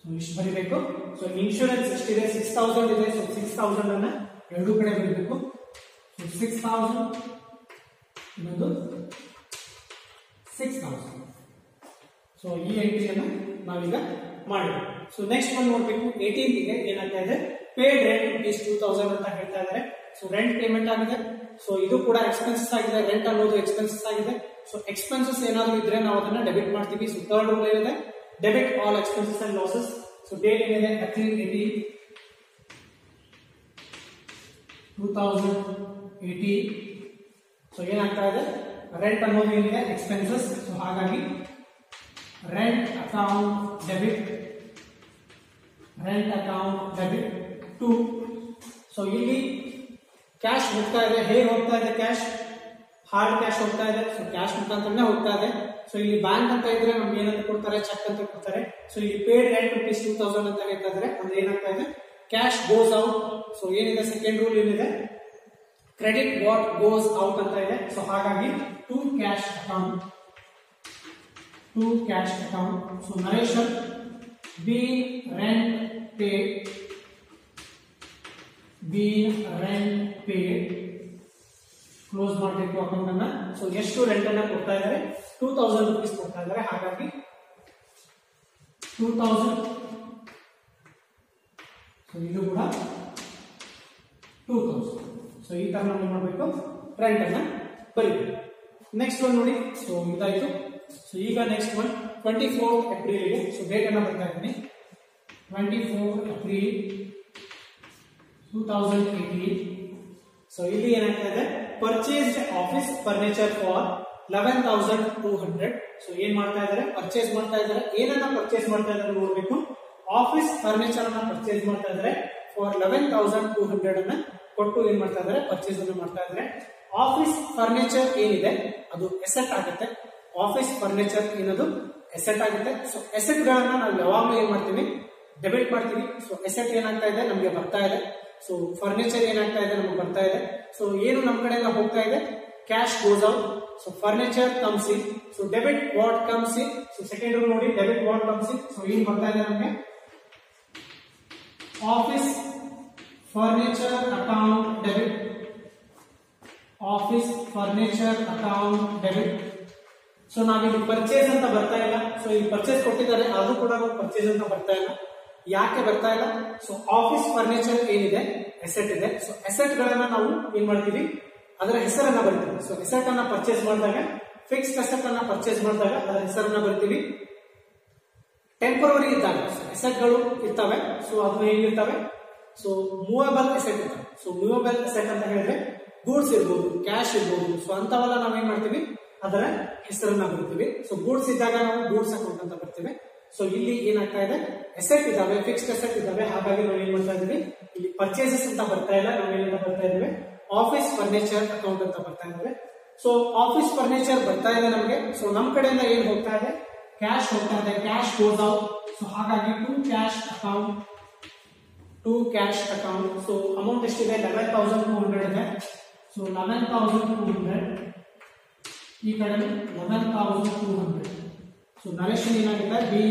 So ಇಷ್ಟು ಬರೀಬೇಕು. ಸೊ ಇನ್ಶೂರೆನ್ಸ್ ಎಷ್ಟಿದೆ 6000 ಇದೆ. ಸೊ 6000 ಅನ್ನ ಎರಡು ಕಡೆ ಬರೀಬೇಕು. ಸೊ 6000 ಇನ್ನೊಂದು 6000. ಸೊ ಈ ಎಂಟ್ರಿಯನ್ನು ನಾವೀಗ ಮಾಡಬೇಕು. ಸೊ ನೆಕ್ಸ್ಟ್ ಒಂದು ನೋಡ್ಬೇಕು 18 ಗೆ ಏನಾಗ್ತಾ ಇದೆ ಪೇಡ್ ರೆಂಟ್ ₹2000 ಅಂತ ಹೇಳ್ತಾ ಇದ್ದಾರೆ. ಸೊ ರೆಂಟ್ ಪೇಮೆಂಟ್ ಆಗಿದೆ. ಸೊ ಇದು ಕೂಡ ಎಕ್ಸ್ಪೆನ್ಸಸ್ ಆಗಿದೆ. ರೆಂಟ್ ಅನ್ನೋದು ಎಕ್ಸ್ಪೆನ್ಸಸ್ ಆಗಿದೆ. ಸೊ ಎಕ್ಸ್ಪೆನ್ಸಸ್ ಏನಾದ್ರು ಇದ್ರೆ ನಾವು ಅದನ್ನ ಡೆಬಿಟ್ ಮಾಡ್ತೀವಿ. ಸೊ ಥರ್ಡ್ ರೂಲ್ ಏನಿದೆ debit all expenses and losses. So date ಏನಿದೆ April 18, 2018. ಸೊ ಏನಾಗ್ತಾ ಇದೆ ರೆಂಟ್ ಅನ್ನೋದು ಏನಿದೆ ಎಕ್ಸ್ಪೆನ್ಸಸ್. ಸೊ ಹಾಗಾಗಿ rent account debit to. So ಇಲ್ಲಿ ಕ್ಯಾಶ್ ಹೋಗ್ತಾ ಇದೆ. ಹೇಗೆ ಹೋಗ್ತಾ ಇದೆ ಕ್ಯಾಶ್? ಹಾರ್ಡ್ ಕ್ಯಾಶ್ ಹೋಗ್ತಾ ಇದೆ. ಸೊ ಕ್ಯಾಶ್ ಮುಖಾಂತರನೇ ಹೋಗ್ತಾ ಇದೆ. ಸೊ ಇಲ್ಲಿ ಬ್ಯಾಂಕ್ ಅಂತ ಇದ್ರೆ ನಮ್ಗೆ ಏನಂತ ಕೊಡ್ತಾರೆ ಚೆಕ್ ಅಂತ ಕೊಡ್ತಾರೆ. ಸೊ ಇಲ್ಲಿ ಪೇಡ್ ರೆಂಟ್ ₹2000 ಅಂತ ಹೇಳ್ತಾ ಇದ್ರೆ ಅಂದ್ರೆ ಏನಾಗ್ತಾ ಇದೆ ಕ್ಯಾಶ್ ಗೋಸ್ ಔಟ್. ಸೊ ಏನಿದೆ ಸೆಕೆಂಡ್ ರೂಲ್ ಏನಿದೆ ಕ್ರೆಡಿಟ್ ವಾಟ್ ಗೋಸ್ ಔಟ್ ಅಂತ ಇದೆ. ಸೊ ಹಾಗಾಗಿ to cash account. So narration being rent paid close ಮಾಡಬೇಕು ಅಕೌಂಟ್ ಅನ್ನ. ಸೊ ಎಷ್ಟು ರೆಂಟ್ ಅನ್ನ ಕೊಡ್ತಾ ಇದ್ದಾರೆ ₹2000 ಕೊಡ್ತಾ ಇದ್ದಾರೆ. ಹಾಗಾಗಿ 2000. ಸೊ ಇದು ಕೂಡ 2000. ಸೊ ಈ ತರ ನಾವು ಮಾಡಬೇಕು ರೆಂಟ್ ಅನ್ನ ಬರೀಬೇಕು. ನೆಕ್ಸ್ಟ್ ಒನ್ ನೋಡಿ. ಸೊ ಇದಾಯ್ತು. ಸೊ ಈಗ ನೆಕ್ಸ್ಟ್ ಒನ್ 24th April ಇದೆ. ಸೊ ಡೇಟ್ ಅನ್ನ ಬರ್ತಾ ಇದ್ದೀನಿ 24th April 2018. ಸೊ ಇಲ್ಲಿ ಏನಾಗ್ತಾ ಇದೆ purchased office furniture for 11,200. So ಏನ್ ಮಾಡ್ತಾ ಇದ್ದಾರೆ ಪರ್ಚೇಸ್ ಮಾಡ್ತಾ ಇದ್ದಾರೆ. ಏನನ್ನ ಪರ್ಚೇಸ್ ಮಾಡ್ತಾ ಇದ್ದಾರೆ ನೋಡ್ಬೇಕು. ಆಫೀಸ್ ಫರ್ನಿಚರ್ ಅನ್ನ ಪರ್ಚೇಸ್ ಮಾಡ್ತಾ ಇದ್ದಾರೆ ಫಾರ್ 11,200 ಅನ್ನ ಕೊಟ್ಟು ಏನ್ ಮಾಡ್ತಾ ಇದ್ದಾರೆ ಪರ್ಚೇಸ್ ಅನ್ನು ಮಾಡ್ತಾ ಇದ್ದಾರೆ. ಆಫೀಸ್ ಫರ್ನಿಚರ್ ಏನಿದೆ ಅದು ಎಸೆಟ್ ಆಗುತ್ತೆ. ಆಫೀಸ್ ಫರ್ನಿಚರ್ ಏನದು ಎಸೆಟ್ ಆಗುತ್ತೆ. ಸೊ ಎಸೆಟ್ ಗಳನ್ನ ನಾವು ಯಾವಾಗಲೂ ಏನ್ ಮಾಡ್ತೀವಿ ಡೆಬಿಟ್ ಮಾಡ್ತೀವಿ. ಸೊ ಎಸೆಟ್ ಏನಾಗ್ತಾ ಇದೆ ನಮಗೆ ಬರ್ತಾ ಇದೆ. ಸೊ ಫರ್ನಿಚರ್ ಏನಾಗ್ತಾ ಇದೆ ನಮಗೆ ಬರ್ತಾ ಇದೆ. ಸೊ ಏನು ನಮ್ಮ ಕಡೆಯಿಂದ ಹೋಗ್ತಾ ಇದೆ cash goes out. So furniture comes in. So debit what comes in. So second rule ನೋಡಿ debit what comes in. So ಏನ್ ಬರ್ತಾ ಇದೆ ನಮಗೆ office furniture account debit. Office furniture account debit. So ನಾವಿಲ್ಲಿ ಪರ್ಚೇಸ್ ಅಂತ ಬರ್ತಾ ಇಲ್ಲ. ಸೊ ಇಲ್ಲಿ ಪರ್ಚೇಸ್ ಕೊಟ್ಟಿದ್ದಾರೆ ಅದು ಕೂಡ ಪರ್ಚೇಸ್ ಅಂತ ಬರ್ತಾ ಇಲ್ಲ. ಯಾಕೆ ಬರ್ತಾ ಇಲ್ಲ? ಸೊ ಆಫೀಸ್ ಫರ್ನಿಚರ್ ಏನಿದೆ ಎಸೆಟ್ ಇದೆ. ಸೊ ಎಸೆಟ್ ಗಳನ್ನ ನಾವು ಏನ್ ಮಾಡ್ತೀವಿ ಅದರ ಹೆಸರನ್ನ ಬರ್ತೀವಿ. ಸೊ ಎಸೆಟ್ ಅನ್ನ ಪರ್ಚೇಸ್ ಮಾಡಿದಾಗ ಫಿಕ್ಸ್ಡ್ ಅಸೆಟ್ ಅನ್ನ ಪರ್ಚೇಸ್ ಮಾಡಿದಾಗ ಅದರ ಹೆಸರನ್ನ ಬರ್ತೀವಿ. ಟೆಂಪರರಿ ಇದ್ದಾಗ ಎಸೆಟ್ ಗಳು ಇರ್ತವೆ. ಸೊ ಅದು ಹೇಗಿರ್ತವೆ ಸೊ ಮೂವೇಬಲ್ ಎಸೆಟ್ ಇರ್ತವೆ. ಸೊ ಮೂವೇಬಲ್ ಎಸೆಟ್ ಅಂತ ಹೇಳಿದ್ರೆ ಗೂಡ್ಸ್ ಇರ್ಬೋದು ಕ್ಯಾಶ್ ಇರ್ಬೋದು. ಸೊ ಅಂತವೆಲ್ಲ ನಾವೇನ್ ಮಾಡ್ತೀವಿ ಅದರ ಹೆಸರನ್ನ ಬರ್ತೀವಿ. ಸೊ ಗೂಡ್ಸ್ ಇದ್ದಾಗ ನಾವು ಗೂಡ್ಸ್ ಅಕೌಂಟ್ ಅಂತ ಬರ್ತೀವಿ. ಸೊ ಇಲ್ಲಿ ಏನಾಗ್ತಾ ಇದೆ ಎಸೆಟ್ ಇದಾವೆ ಫಿಕ್ಸ್ಡ್ ಅಸೆಟ್ ಇದಾವೆ. ಹಾಗಾಗಿ ನಾವು ಏನ್ ಮಾಡ್ತಾ ಇದೀವಿ ಇಲ್ಲಿ ಪರ್ಚೇಸಸ್ ಅಂತ ಬರ್ತಾ ಇಲ್ಲ. ನಾವು ಏನಂತ ಬರ್ತಾ ಇದ್ದೇವೆ ಆಫೀಸ್ ಫರ್ನಿಚರ್ ಅಕೌಂಟ್ ಅಂತ ಬರ್ತಾ ಇದ್ದೇವೆ. ಸೊ ಆಫೀಸ್ ಫರ್ನಿಚರ್ ಬರ್ತಾ ಇದೆ ನಮಗೆ. ಸೊ ನಮ್ ಕಡೆಯಿಂದ ಏನ್ ಹೋಗ್ತಾ ಇದೆ ಕ್ಯಾಶ್ ಹೋಗ್ತಾ ಇದೆ. Cash goes out. ಸೊ ಹಾಗಾಗಿ to cash account. So amount ಎಷ್ಟಿದೆ 11,200 ಇದೆ. ಸೊ 11,200 ಈ ಕಡೆ 11,200. ಸೊ ನರೇಶನ್ ಏನಾಗುತ್ತೆ ಬಿ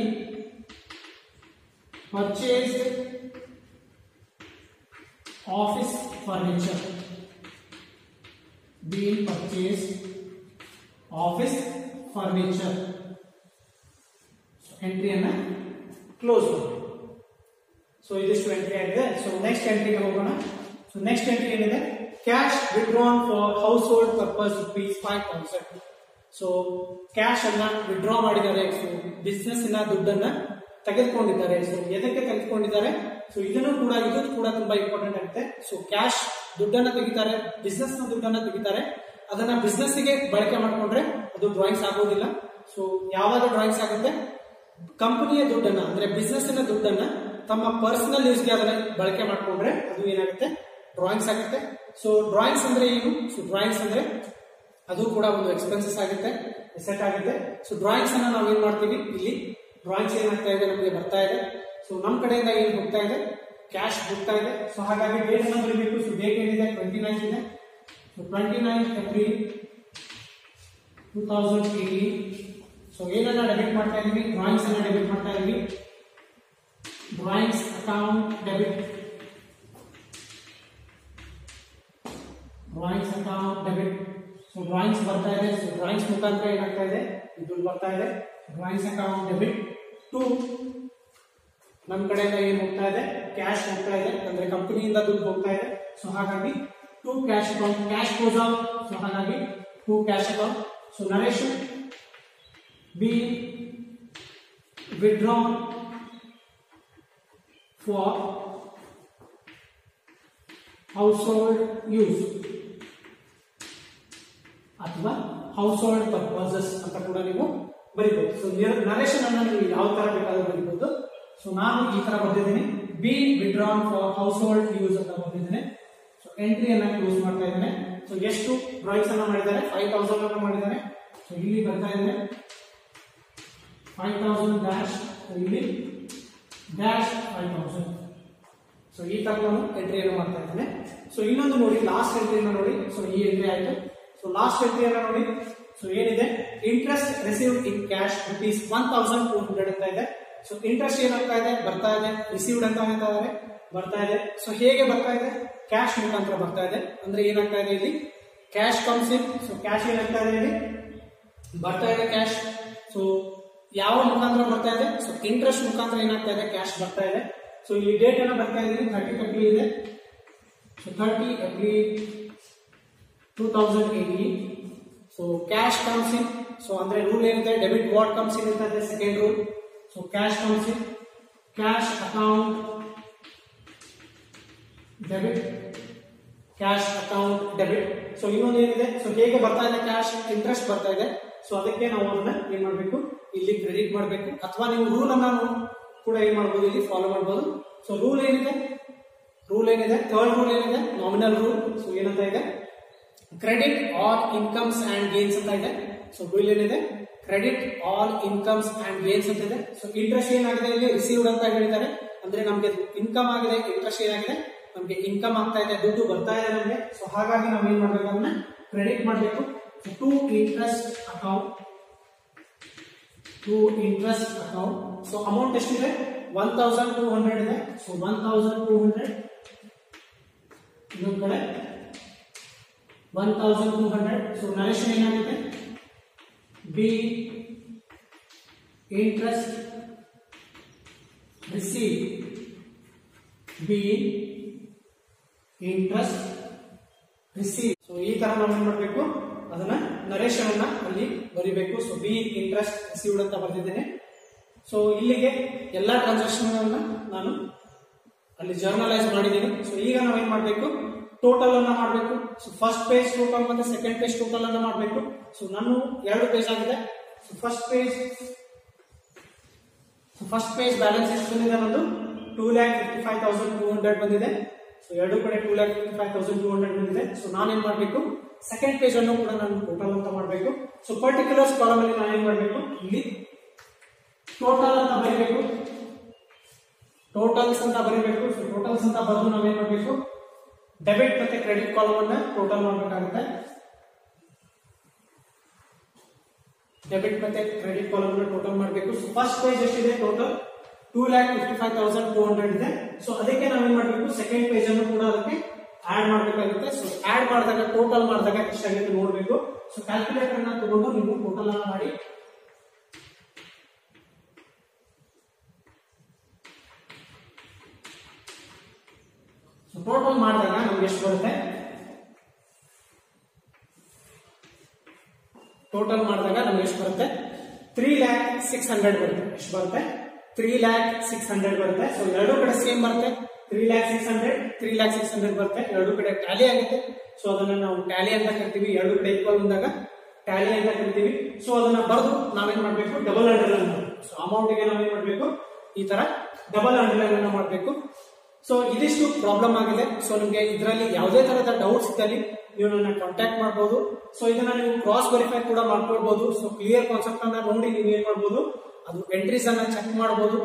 ಪರ್ಚೇಸ್ ಆಫೀಸ್ ಫರ್ನಿಚರ್. ಎಂಟ್ರಿಯನ್ನ ಕ್ಲೋಸ್ ಮಾಡಿ. ಸೊ ಇದಿಷ್ಟು ಎಂಟ್ರಿ ಆಗಿದೆ. ಸೊ ನೆಕ್ಸ್ಟ್ ಎಂಟ್ರಿಗೆ ಹೋಗೋಣ. ಸೊ ನೆಕ್ಸ್ಟ್ ಎಂಟ್ರಿ ಏನಿದೆ cash withdrawn for household purpose ₹5,000. So cash ಅನ್ನ ವಿಡ್ರಾ ಮಾಡಿದ್ದಾರೆ. ಸೊ ಬಿಸ್ನೆಸ್ ನ ದುಡ್ಡನ್ನ ತೆಗೆದುಕೊಂಡಿದ್ದಾರೆ. ಸೊ ಎದಕ್ಕೆ ತೆಗೆದುಕೊಂಡಿದ್ದಾರೆ? ಸೊ ಇದು ಕೂಡ ತುಂಬಾ ಇಂಪಾರ್ಟೆಂಟ್ ಆಗುತ್ತೆ. ಸೊ ಕ್ಯಾಶ್ ದುಡ್ಡನ್ನ ತೆಗಿತಾರೆ, ಬಿಸ್ನೆಸ್ ನ ದುಡ್ಡನ್ನ ತೆಗಿತಾರೆ. ಅದನ್ನ ಬಿಸ್ನೆಸ್ ಗೆ ಬಳಕೆ ಮಾಡ್ಕೊಂಡ್ರೆ ಅದು ಡ್ರಾಯಿಂಗ್ಸ್ ಆಗೋದಿಲ್ಲ. ಸೊ ಯಾವಾಗ ಡ್ರಾಯಿಂಗ್ಸ್ ಆಗುತ್ತೆ ಕಂಪನಿಯ ದುಡ್ಡನ್ನ ಅಂದ್ರೆ ಬಿಸ್ನೆಸ್ ನ ದುಡ್ಡನ್ನ ತಮ್ಮ ಪರ್ಸನಲ್ ಯೂಸ್ಗೆ ಅದನ್ನ ಬಳಕೆ ಮಾಡ್ಕೊಂಡ್ರೆ ಅದು ಏನಾಗುತ್ತೆ ಡ್ರಾಯಿಂಗ್ಸ್ ಆಗುತ್ತೆ. ಸೊ ಡ್ರಾಯಿಂಗ್ಸ್ ಅಂದ್ರೆ ಏನು? ಸೊ ಡ್ರಾಯಿಂಗ್ಸ್ ಅಂದ್ರೆ ಅದು ಕೂಡ ಒಂದು ಎಕ್ಸ್ಪೆನ್ಸಸ್ ಆಗುತ್ತೆ, ಎಸೆಟ್ ಆಗುತ್ತೆ. ಸೊ ಡ್ರಾಯಿಂಗ್ಸ್ ಅನ್ನ ನಾವು ಏನ್ ಮಾಡ್ತೀವಿ ಇಲ್ಲಿ ಡ್ರಾಯಿಂಗ್ಸ್ ಏನಾಗ್ತಾ ಇದೆ ನಮಗೆ ಬರ್ತಾ ಇದೆ. ಸೊ ನಮ್ ಕಡೆಯಿಂದ ಏನ್ ಹೋಗ್ತಾ ಇದೆ ಕ್ಯಾಶ್ ಹೋಗ್ತಾ ಇದೆ. ಸೊ ಹಾಗಾಗಿ ಡೇಟ್ ಅನ್ನ ಬರೀಬೇಕು. ಸೊ ಡೇಟ್ ಏನಿದೆ 29 ಇದೆ. So 29 April 2018. ಸೊ ಏನನ್ನ ಡೆಬಿಟ್ ಮಾಡ್ತಾ ಇದೀವಿ, ಡ್ರಾಯಿಂಗ್ಸ್ ಅನ್ನ ಡೆಬಿಟ್ ಮಾಡ್ತಾ ಇದೀವಿ. Drawings account debit, drawings account debit. So drawings ಬರ್ತಾ ಇದೆ, ಸೊ ಡ್ರಾಯಿಂಗ್ಸ್ ಮುಖಾಂತರ ಏನಾಗ್ತಾ ಇದೆ, ದುಡ್ಡು ಬರ್ತಾ ಇದೆ. ಡ್ರಾಯಿಂಗ್ಸ್ ಅಕೌಂಟ್ ಡೆಬಿಟ್ ಟು ನಮ್ಮ ಕಡೆಯಿಂದ ಏನು ಹೋಗ್ತಾ ಇದೆ, ಕ್ಯಾಶ್ ಹೋಗ್ತಾ ಇದೆ, ಅಂದ್ರೆ ಕಂಪನಿಯಿಂದ ದುಡ್ಡು ಹೋಗ್ತಾ ಇದೆ. ಸೊ ಹಾಗಾಗಿ to cash account, cash goes out. So ಹಾಗಾಗಿ to cash account. So narration be withdrawn for household use ಅಥವಾ ಹೌಸ್ ಹೋಲ್ಡ್ ಪರ್ಪಸಸ್ ಅಂತ ಕೂಡ ನೀವು ಬರೀಬಹುದು. ಸೊ ನರೇಶನ್ ಅನ್ನು ನೀವು ಯಾವ ತರ ಬೇಕಾದ್ರೂ ಬರೀಬಹುದು. ಸೊ ನಾನು ಈ ತರ ಬರ್ತಿದ್ದೀನಿ, be withdrawn for household use ಅಂತ ಬರ್ತಿದ್ದೇನೆ. ಸೊ ಎಂಟ್ರಿಯನ್ನ ಕ್ಲೋಸ್ ಮಾಡ್ತಾ ಇದ್ದೇನೆ. ಸೊ ಎಷ್ಟು ಡ್ರಾಯಿಂಗ್ಸ್ ಅನ್ನ ಮಾಡಿದ್ದಾರೆ, 5000 ಅನ್ನ ಮಾಡಿದ್ದಾರೆ. ಸೊ ಇಲ್ಲಿ ಬರ್ತಾ ಇದೆ 5000 ಡ್ಯಾಶ್, ಇಲ್ಲಿ ಡ್ಯಾಶ್ 5000. ಸೊ ಈ ತರ ನಾನು ಎಂಟ್ರಿಯನ್ನು ಮಾಡ್ತಾ ಇದ್ದೇನೆ. ಸೊ ಇನ್ನೊಂದು ನೋಡಿ, ಲಾಸ್ಟ್ ಎಂಟ್ರಿಯನ್ನು ನೋಡಿ. ಸೊ ಈ ಎಂಟ್ರಿ ಆಯ್ತು. ಸೊ ಲಾಸ್ಟ್ ಎಂಟ್ರಿಯನ್ನು ನೋಡಿ. ಸೊ ಏನಿದೆ, ಇಂಟ್ರೆಸ್ಟ್ ರಿಸೀವ್ಡ್ ಇನ್ ಕ್ಯಾಶ್ ₹1200 ಅಂತ ಇದೆ. ಸೊ ಇಂಟ್ರೆಸ್ಟ್ ಏನಾಗ್ತಾ ಇದೆ, ಬರ್ತಾ ಇದೆ. ರಿಸೀವ್ಡ್ ಅಂತ ಹೇಳ್ತಾ ಇದ್ದಾರೆ, ಬರ್ತಾ ಇದೆ. ಸೊ ಹೇಗೆ ಬರ್ತಾ ಇದೆ, ಕ್ಯಾಶ್ ಮುಖಾಂತರ ಬರ್ತಾ ಇದೆ. ಅಂದ್ರೆ ಏನಾಗ್ತಾ ಇದೆ, ಇಲ್ಲಿ cash comes in. So cash ಏನಾಗ್ತಾ ಇದೆ, ಇಲ್ಲಿ ಬರ್ತಾ ಇದೆ ಕ್ಯಾಶ್. ಸೊ ಯಾವ ಮುಖಾಂತರ ಬರ್ತಾ ಇದೆ, ಸೊ ಇಂಟ್ರೆಸ್ಟ್ ಮುಖಾಂತರ ಏನಾಗ್ತಾ ಇದೆ, ಕ್ಯಾಶ್ ಬರ್ತಾ ಇದೆ. ಸೊ ಇಲ್ಲಿ ಡೇಟ್ ಅನ್ನ ಬರ್ತಾ ಇದೆ, 30 ಏಪ್ರಿಲ್ ಇದೆ. So 30 April 2018. So cash comes in. So ಅಂದ್ರೆ ರೂಲ್ ಏನಿದೆ, ಡೆಬಿಟ್ ವಾಟ್ ಕಮ್ಸ್ ಇನ್ ಅಂತ ಇದೆ, second rule. So cash comes ಇನ್, cash account debit, cash account debit. So ಇನ್ನೊಂದು ಏನಿದೆ, ಸೊ ಹೇಗೆ ಬರ್ತಾ ಇದೆ, ಕ್ಯಾಶ್ ಇಂಟ್ರೆಸ್ಟ್ ಬರ್ತಾ ಇದೆ. ಸೊ ಅದಕ್ಕೆ ನಾವು ಅದನ್ನ ಏನ್ ಮಾಡ್ಬೇಕು, ಇಲ್ಲಿ ಕ್ರೆಡಿಟ್ ಮಾಡಬೇಕು. ಅಥವಾ ನೀವು ರೂಲ್ ಅನ್ನ ಕೂಡ ಏನ್ ಮಾಡಬಹುದು, ಇಲ್ಲಿ ಫಾಲೋ ಮಾಡಬಹುದು. ಸೊ ರೂಲ್ ಏನಿದೆ, ಥರ್ಡ್ ರೂಲ್ ಏನಿದೆ, ನಾಮಿನಲ್ ರೂಲ್. ಸೊ ಏನಂತ ಇದೆ, credit all incomes and gains ಅಂತ ಇದೆ. ಸೊ ರೂಲ್ ಏನಿದೆ, credit all incomes and gains ಅಂತ ಇದೆ. ಸೊ ಇಂಟ್ರೆಸ್ಟ್ ಏನಾಗಿದೆ, ಇಲ್ಲಿ ರಿಸೀವ್ಡ್ ಅಂತ ಹೇಳಿದ್ದಾರೆ. ಅಂದ್ರೆ ನಮ್ಗೆ ಇನ್ಕಮ್ ಆಗಿದೆ, ಇಂಟ್ರೆಸ್ಟ್ ಏನಾಗಿದೆ, ನಮ್ಗೆ ಇನ್ಕಮ್ ಆಗ್ತಾ ಇದೆ, ದುಡ್ಡು ಬರ್ತಾ ಇದೆ ನಮ್ಗೆ. ಸೊ ಹಾಗಾಗಿ ನಾವು ಏನ್ ಮಾಡ್ಬೇಕು, ಅದನ್ನ ಕ್ರೆಡಿಟ್ ಮಾಡಬೇಕು. To interest account, to interest account. So amount ಎಷ್ಟಿದೆ, 1200 ಇದೆ. ಸೊ 1200, ಇನ್ನೊಂದು ಕಡೆ 1200. ಸೊ ನರೇಶನ್ ಏನಾಗಿದೆ, be interest receive, be interest receive. So ಈ ತರ ನಾವು ಏನ್ ಮಾಡಬೇಕು, ಅದನ್ನ ನರೇಶನ್ ಅನ್ನ ಅಲ್ಲಿ ಬರಿಬೇಕು. ಸೊ ಬಿ ಇಂಟ್ರೆಸ್ಟ್ ರಿಸೀವ್ಡ್ ಅಂತ ಬರ್ತಿದ್ದೇನೆ. ಸೊ ಇಲ್ಲಿಗೆ ಎಲ್ಲಾ ಟ್ರಾನ್ಸಾಕ್ಷನ್ ನಾನು ಅಲ್ಲಿ ಜರ್ನಲೈಸ್ ಮಾಡಿದ್ದೀನಿ. ಸೊ ಈಗ ನಾವು ಏನ್ ಮಾಡಬೇಕು, ಟೋಟಲ್ ಅನ್ನ ಮಾಡಬೇಕು. ಸೊ ಫಸ್ಟ್ ಪೇಜ್ ಟೋಟಲ್ ಮತ್ತೆ ಸೆಕೆಂಡ್ ಪೇಜ್ ಟೋಟಲ್ ಅನ್ನ ಮಾಡಬೇಕು. ಸೊ ನಾನು 2 ಪೇಜ್ ಆಗಿದೆ. ಸೊ ಫಸ್ಟ್ ಪೇಜ್ ಬ್ಯಾಲೆನ್ಸ್ ಎಷ್ಟು ಬಂದಿದೆ, ನನ್ನದು 2,55,200 ಬಂದಿದೆ. ಸೊ ಎರಡು ಕಡೆ 2,55,200 ಬಂದಿದೆ. ಸೊ ನಾನೇನ್ ಮಾಡಬೇಕು, ಸೆಕೆಂಡ್ ಪೇಜ್ ಅನ್ನು ಕೂಡ ನಾನು ಟೋಟಲ್ ಅಂತ ಮಾಡಬೇಕು. ಸೊ ಪರ್ಟಿಕ್ಯುಲರ್ಸ್ ಕಾಲಮ್ ಅಲ್ಲಿ ನಾನು ಏನ್ ಮಾಡಬೇಕು, ಇಲ್ಲಿ ಟೋಟಲ್ ಅಂತ ಬರೀಬೇಕು, ಟೋಟಲ್ಸ್ ಅಂತ ಬರೀಬೇಕು. ಸೊ ಟೋಟಲ್ಸ್ ಅಂತ ಬರೆದು ನಾವೇನ್ ಮಾಡಬೇಕು, ಡೆಬಿಟ್ ಮತ್ತೆ ಕ್ರೆಡಿಟ್ ಕಾಲಮ್ ಅನ್ನ ಟೋಟಲ್ ಮಾಡಬೇಕಾಗುತ್ತೆ. ಡೆಬಿಟ್ ಮತ್ತೆ ಕ್ರೆಡಿಟ್ ಕಾಲಮ್ ಅನ್ನ ಟೋಟಲ್ ಮಾಡಬೇಕು. ಸೊ ಫಸ್ಟ್ ಪೇಜ್ ಎಷ್ಟಿದೆ, ಟೋಟಲ್ 2,55,200 ಇದೆ. ಸೊ ಅದಕ್ಕೆ ನಾವೇನ್ ಮಾಡಬೇಕು, ಸೆಕೆಂಡ್ ಪೇಜ್ ಅನ್ನು ಕೂಡ ಅದಕ್ಕೆ ಆಡ್ ಮಾಡಬೇಕಾಗುತ್ತೆ. ಸೊ ಆಡ್ ಮಾಡಿದಾಗ, ಟೋಟಲ್ ಮಾಡಿದಾಗ ಎಷ್ಟಾಗುತ್ತೆ ನೋಡಬೇಕು. ಸೊ ಕ್ಯಾಲ್ಕುಲೇಟರ್ ಅನ್ನ ತಗೊಂಡು ನೀವು ಟೋಟಲ್ ಅನ್ನ ಮಾಡಿ. ಸೊ ಟೋಟಲ್ ಮಾಡಿದಾಗ ನಮ್ಗೆ ಎಷ್ಟು ಬರುತ್ತೆ, ಟೋಟಲ್ ಮಾಡಿದಾಗ ನಮ್ಗೆ ಎಷ್ಟು ಬರುತ್ತೆ, 3,06,000 ಬರುತ್ತೆ. ಎಷ್ಟು ಬರುತ್ತೆ, 3,06,000 ಬರುತ್ತೆ. ಸೊ ಎರಡು ಕಡೆ ಸೇಮ್ ಬರುತ್ತೆ, 3,06,000 ಬರುತ್ತೆ. ಎರಡು ಕಡೆ ಟ್ಯಾಲಿ ಆಗುತ್ತೆ. ಸೊ ಅದನ್ನ ನಾವು ಟ್ಯಾಲಿ ಅಂತ ಕರಿತೀವಿ. ಎರಡು ಕಡೆ ಈಕ್ವಲ್ ಬಂದಾಗ ಟ್ಯಾಲಿ ಅಂತ ಕರಿತೀವಿ. ಸೊ ಅದನ್ನ ಬರೆದು ನಾವೇನ್ ಮಾಡ್ಬೇಕು, ಡಬಲ್ ಅಂಡರ್ಲೈನ್ ಮಾಡಬೇಕು. ಸೊ ಅಮೌಂಟ್ ಗೆ ನಾವೇನ್ ಮಾಡ್ಬೇಕು, ಈ ತರ ಡಬಲ್ ಅಂಡರ್ಲೈನ್ ಅನ್ನ ಮಾಡಬೇಕು. ಸೊ ಇದಿಷ್ಟು ಪ್ರಾಬ್ಲಮ್ ಆಗಿದೆ. ಸೊ ನಿಮ್ಗೆ ಇದರಲ್ಲಿ ಯಾವುದೇ ತರಹದ ಡೌಟ್ಸ್ ಇದ್ದಲ್ಲಿ ನೀವು ನನ್ನ ಕಾಂಟ್ಯಾಕ್ಟ್ ಮಾಡಬಹುದು. ಸೊ ಇದನ್ನ ನೀವು ಕ್ರಾಸ್ ವೆರಿಫೈ ಕೂಡ ಮಾಡ್ಕೊಳ್ಬಹುದು. ಸೊ ಕ್ಲಿಯರ್ ಕಾನ್ಸೆಪ್ಟ್ ಅನ್ನ ನೋಡಿ ನೀವು ಏನ್ ಮಾಡಬಹುದು, ಅದು ಎಂಟ್ರೀಸ್ ಅನ್ನ ಚೆಕ್ ಮಾಡಬಹುದು.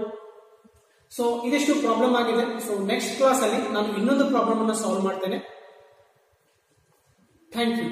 ಸೊ ಇದಿಷ್ಟು ಪ್ರಾಬ್ಲಮ್ ಆಗಿದೆ. ಸೊ ನೆಕ್ಸ್ಟ್ ಕ್ಲಾಸ್ ಅಲ್ಲಿ ನಾನು ಇನ್ನೊಂದು ಪ್ರಾಬ್ಲಮ್ ಅನ್ನ ಸಾಲ್ವ್ ಮಾಡ್ತೇನೆ. Thank you.